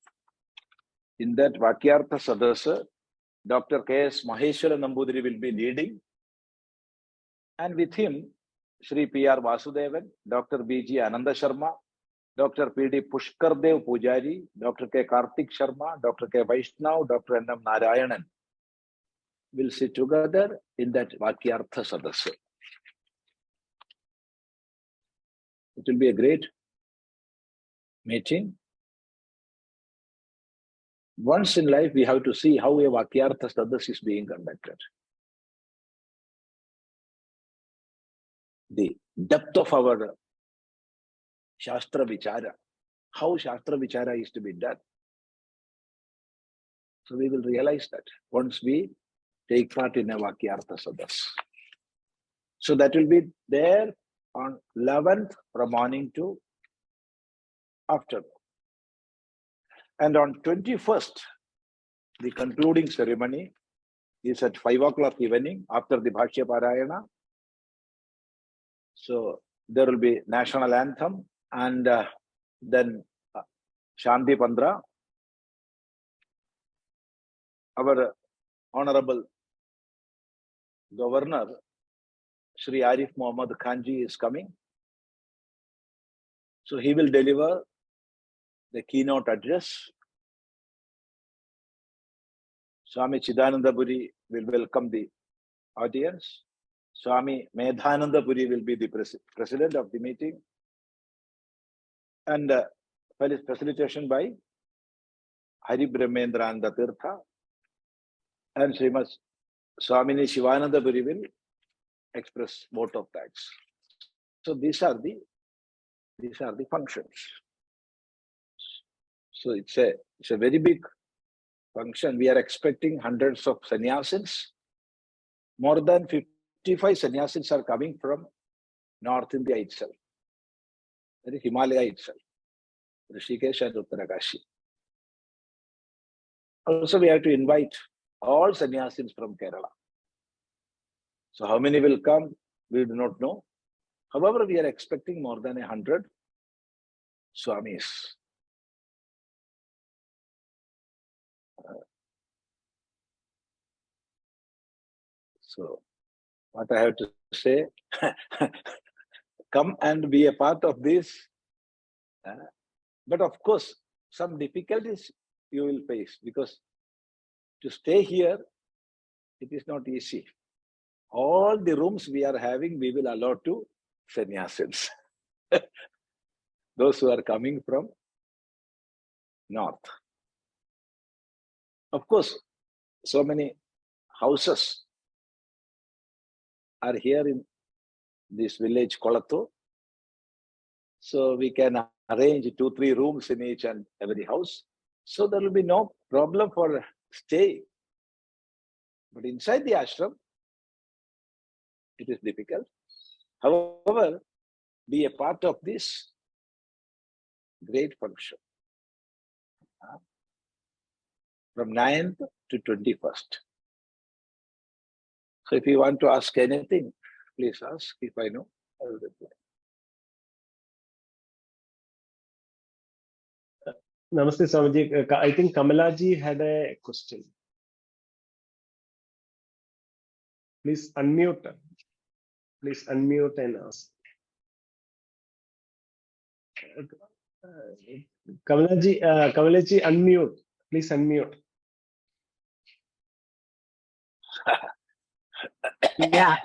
in that Vakyartha Sadasa, Dr. K.S. Maheshwara Nambudiri will be leading. And with him, Sri P.R. Vasudevan, Dr. B.G. Ananda Sharma, Dr. P.D. Pushkardev Pujari, Dr. K. Karthik Sharma, Dr. K. Vaishnav, Dr. N.M. Narayanan will sit together in that Vakyartha Sadasa. It will be a great meeting. Once in life, we have to see how a Vakyartha Sadasa is being conducted. The depth of our Shastra Vichara, how Shastra Vichara is to be done. So we will realize that once we take part in a Vakyartha Sadasa. So that will be there on 11th from morning to afternoon. And on 21st, the concluding ceremony is at 5 o'clock evening after the Bhashya Parayana. So there will be national anthem and then Shanti Pandra. Our Honorable Governor, Sri Arif Muhammad Khanji is coming. So he will deliver the keynote address. Swami Chidananda Puri will welcome the audience. Swami Medhananda Puri will be the president of the meeting. And facilitation by Hari Brahmendraనంద Tirtha and Srimad Swami Shivananda Puri will express vote of thanks. So these are the functions. So it's a very big function. We are expecting hundreds of sannyasins. More than 55 sannyasins are coming from North India itself, that is Himalaya itself, Rishikesh and Uttarakashi. Also, we have to invite all sannyasins from Kerala. So how many will come, we do not know. However, we are expecting more than 100 swamis. So what I have to say, come and be a part of this. But of course, some difficulties you will face, because to stay here, it is not easy. All the rooms we are having, we will allow to sannyasins. Those who are coming from north. Of course, so many houses are here in this village, Kolattu. So we can arrange 2-3 rooms in each and every house. So there will be no problem for stay. But inside the ashram, it is difficult. However, be a part of this great function. From 9th to 21st. So if you want to ask anything, please ask. If I know, I will reply. Namaste, Swamiji. I think Kamalaji had a question. Please unmute. Please unmute and ask. Kamalaji, unmute. Please unmute. Yeah,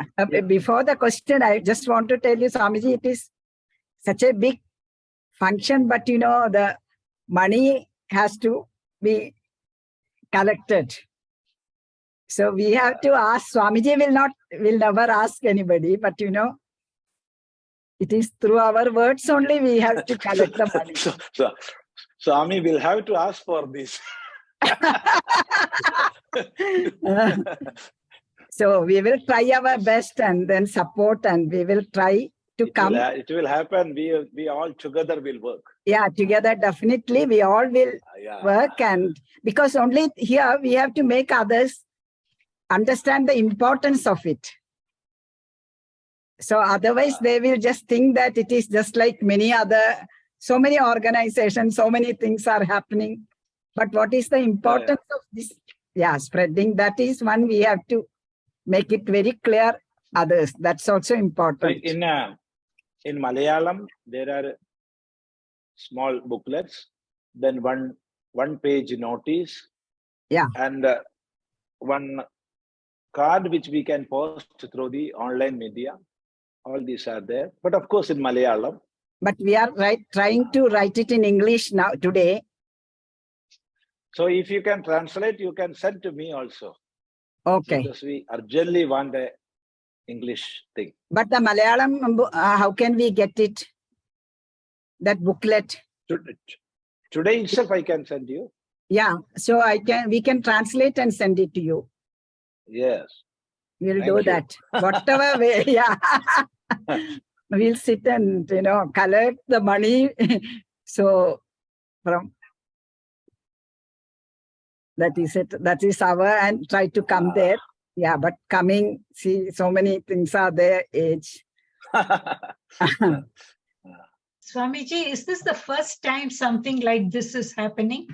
before the question, I just want to tell you, Swamiji, it is such a big function, but you know, the money has to be collected. So we have to ask, Swamiji will never ask anybody, but you know, it is through our words only we have to collect the money. So Swami will have to ask for this. So we will try our best and then support, and we will try to come. It will happen. We all together will work. Yeah, together definitely we all will work, and because only here we have to make others understand the importance of it. So otherwise they will just think that it is just like so many organizations, so many things are happening. But what is the importance of this? Yeah, spreading, that is one we have to make it very clear others. That's also important. So in Malayalam, there are small booklets, then one page notice, and one card which we can post through the online media. All these are there. But of course in Malayalam. But we are trying to write it in English now today. So if you can translate, you can send to me also. Okay. Because we urgently want the English thing. But the Malayalam, how can we get it? That booklet. Today itself I can send you. Yeah. So we can translate and send it to you. Yes. We'll do that. Whatever way, yeah. We'll sit and, collect the money. So from that is it. That is and try to come there. Yeah, but coming, see, so many things are there, age. Swamiji, is this the first time something like this is happening?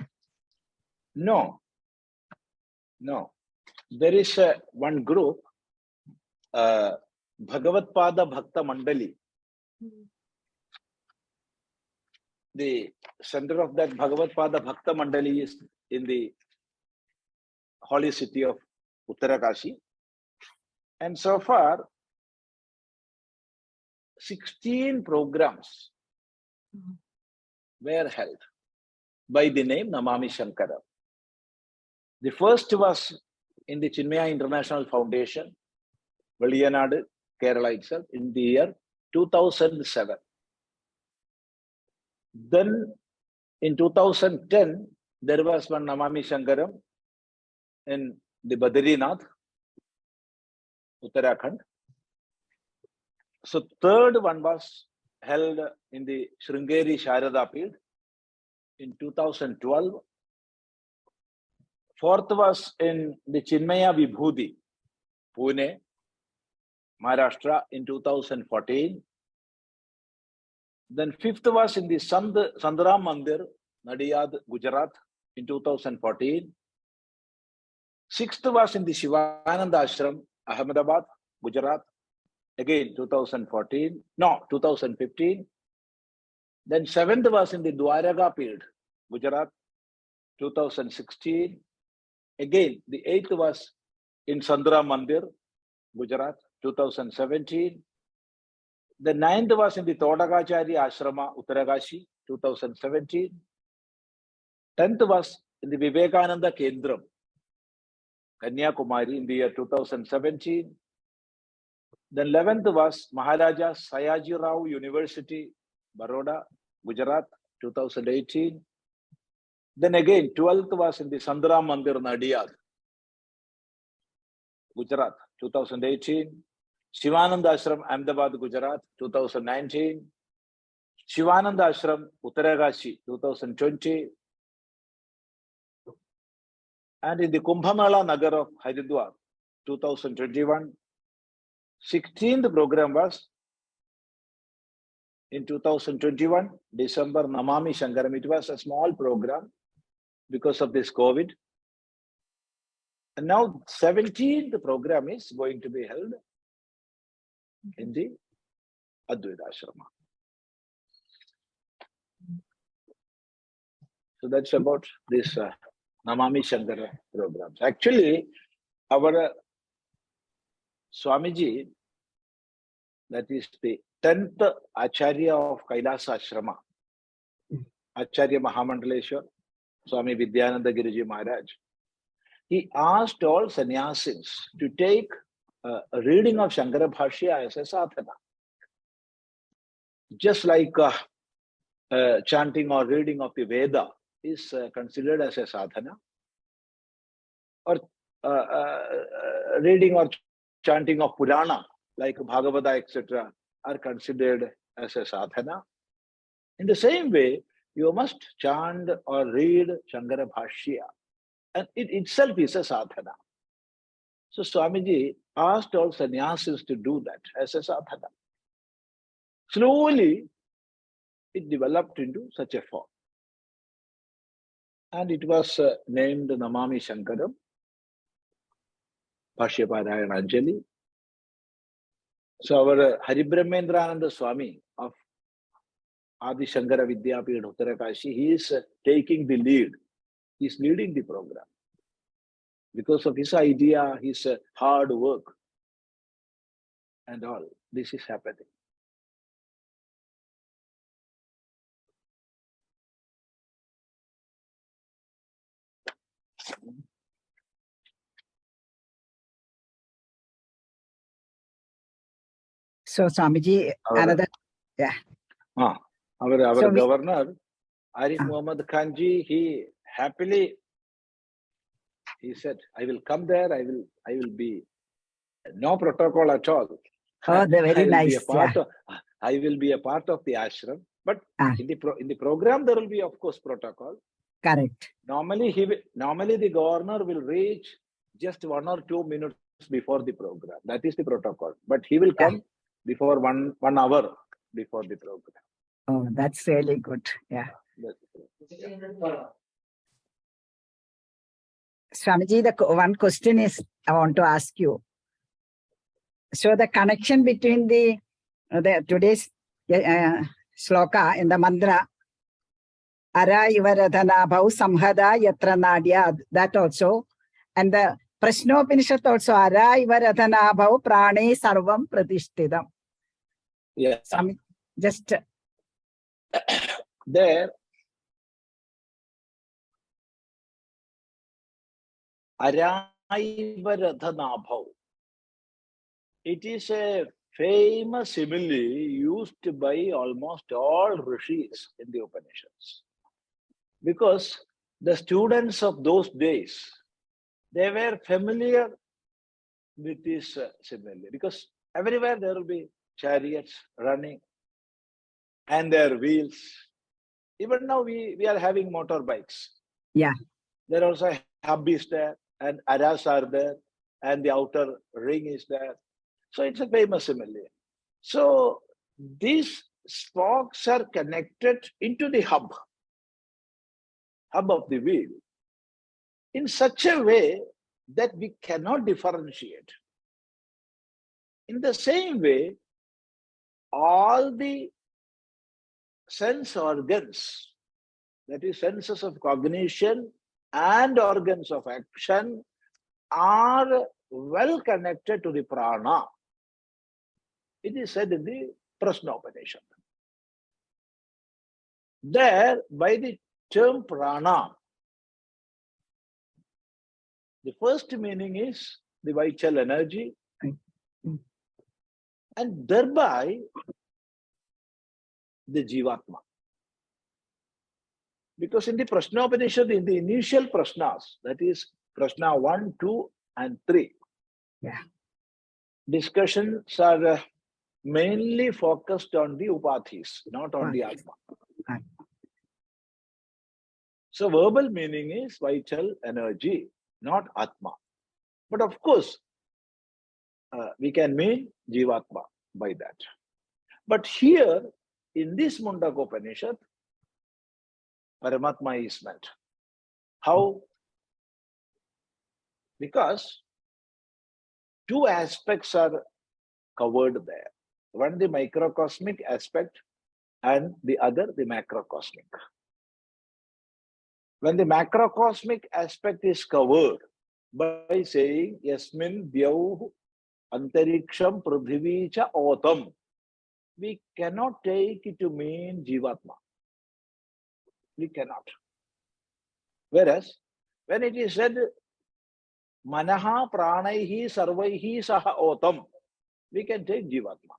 No. There is one group, Bhagavatpada Bhakta Mandali. The center of that Bhagavatpada Bhakta Mandali is in the holy city of Uttarakashi. And so far, 16 programs were held by the name Namami Shankara. The first was in the Chinmaya International Foundation, Valiyanadu, Kerala itself, in the year 2007. Then in 2010, there was one Namami Shankaram in the Badrinath, Uttarakhand. So third one was held in the Sringeri Sharada field in 2012. Fourth was in the Chinmaya Vibhuti, Pune, Maharashtra in 2014. Then fifth was in the Sandram Mandir, Nadiyad, Gujarat in 2014. Sixth was in the Shivananda Ashram, Ahmedabad, Gujarat, again 2015. Then seventh was in the Dwaraka field, Gujarat. 2016. Again, the 8th was in Sandra Mandir, Gujarat, 2017. The 9th was in the Todagacharya Ashrama, Uttarakashi, 2017. 10th was in the Vivekananda Kendram, Kanyakumari, in the year 2017. Then 11th was Maharaja Sayaji Rao University, Baroda, Gujarat, 2018. Then again, 12th was in the Sandra Mandir, Nāḍyaḥ, Gujarat, 2018. Shivananda Ashram, Ahmedabad, Gujarat, 2019. Shivananda Ashram, Uttarakashi, 2020. And in the Kumbhamala Nagar of Haridwar, 2021. 16th program was in 2021, December, Namami Shankaram. It was a small program because of this COVID. And now 17th program is going to be held in the Advaita Ashrama. So that's about this Namami Shankara programs. Actually, our Swamiji, that is the 10th Acharya of Kailasa Ashrama, Acharya Mahamandaleshwar, Swami Vidyananda Giriji Maharaj, he asked all sannyasins to take a reading of Shankara Bhashya as a sadhana. Just like chanting or reading of the Veda is considered as a sadhana, or reading or chanting of Purana, like Bhagavata, etc., are considered as a sadhana. In the same way, you must chant or read Shankara Bhashya, and it itself is a sadhana. So Swamiji asked all sannyasis to do that as a sadhana. Slowly, it developed into such a form. And it was named Namami Shankaram, Bhashya Parāyana Anjali. So our Haribrahmendrananda Swami of Adi Shankara Vidyapīఠa Uttarakashi, he is taking the lead. He is leading the program. Because of his idea, his hard work, and all, this is happening. So Swamiji, another, yeah. Our So governor, Arif Muhammad Khanji, he happily, he said, I will come there, I will be, no protocol at all. Oh, they're very nice. I will be a part of the ashram, but in the program there will be, of course, protocol. Correct. Normally the governor will reach just 1 or 2 minutes before the program. That is the protocol. But he will come before one hour before the program. Oh, that's really good. Yeah. Swamiji, the one question is I want to ask you. So the connection between the today's shloka in the mantra, Ara iva rathanābhau saṃhatā yatra nāḍyaḥ, that also, and the Prashnopanishad also, Ara iva rathanābhau prāṇe sarvam pratiṣṭhitaḥ. Yeah. Just there, Ara iva rathanābhau. It is a famous simile used by almost all rishis in the Upanishads. Because the students of those days, they were familiar with this simile. Because everywhere there will be chariots running and their wheels. Even now we are having motorbikes. Yeah. There also a hub is there, and aras are there, and the outer ring is there. So it's a famous simile. So these spokes are connected into the hub of the wheel in such a way that we cannot differentiate. In the same way, all the sense organs, that is senses of cognition, and organs of action are well connected to the prana. It is said in the Pratiṣṭhito'nne. There, by the term prana, the first meaning is the vital energy, and thereby the jivatma. Because in the Pratiṣṭhito'nne, in the initial prashnas, that is prashna 1, 2, and 3, discussions are mainly focused on the upadhis, not on the atma. So verbal meaning is vital energy, not atma. But of course, we can mean jivatma by that. But here, in this Mundakopanishad, Paramatma is meant. How? Because two aspects are covered there. One, the microcosmic aspect, and the other, the macrocosmic. When the macrocosmic aspect is covered by saying, Yasmin Vyau Antariksham Prithvi Cha Otam, we cannot take it to mean Jivatma. We cannot. Whereas, when it is said, Manaha Prāṇaihi Sarvaihi Saha Otam, we can take Jivatma.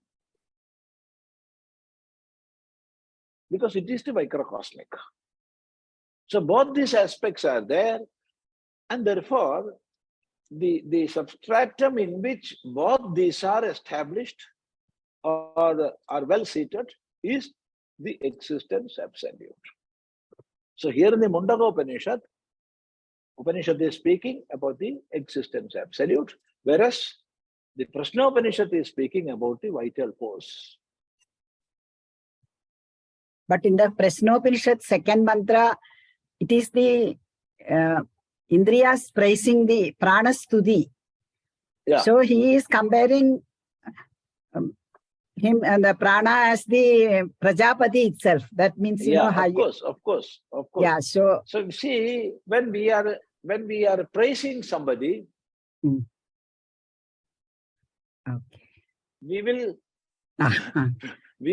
Because it is the microcosmic. So both these aspects are there, and therefore, the substratum in which both these are established or are well seated is the existence absolute. So here in the Mundakopanishad, Upanishad is speaking about the existence absolute, whereas the Pratiṣṭhito'nne is speaking about the vital force. But in the Pratiṣṭhito'nne second mantra, it is the Indriyas praising the prāṇastuti. Yeah. So he is comparing him and the prana as the Prajapati itself. That means, you know, how of course. Yeah, so you see, when we are praising somebody, we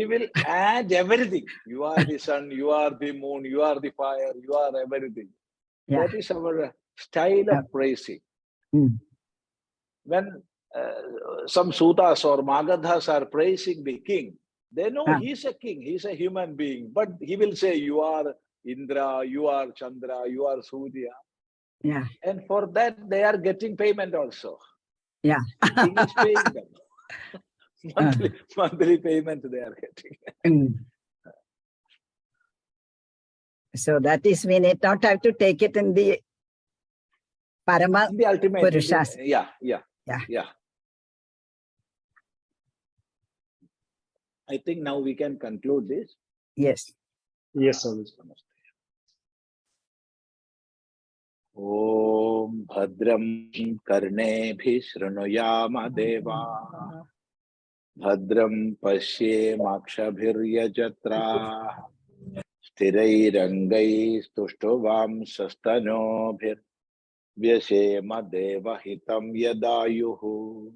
will add everything. You are the sun, you are the moon, you are the fire, you are everything. That is our style of praising. When some sutas or magadhas are praising the king, they know he's a king, he's a human being, but he will say, you are Indra, you are Chandra, you are Surya. Yeah. And for that, they are getting payment also. Yeah. The king is paying them. monthly payment they are getting. So that is, we need not have to take it in the Parama the ultimate Purushas. Yeah. I think now we can conclude this. Yes. Yes, Swami. Om Bhadram Karnebhi Shrunuyama Deva Bhadram Pashyemakshabhirya Jatra Sthirairangai Stushtovam Sastanobhir Vyashema Deva Hitam Yadayuhu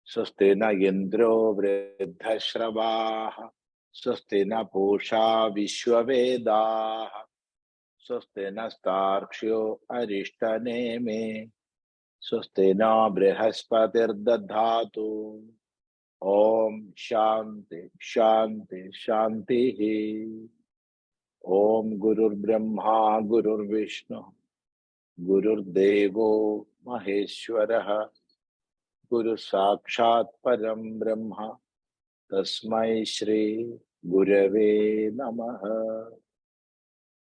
Sastena Indro Vridhashravaha Sastena Pusha Vishwavedaha Sastena Starkshyo Arishthaneme Sastena Brihaspatir Dadhatu Om Shanti Shanti Shanti Om Gurur Brahma Gurur Vishnu Gurur Devo Maheshwaraha Guru Sakshat Param Brahma Tasmai Shri Gurave Namaha.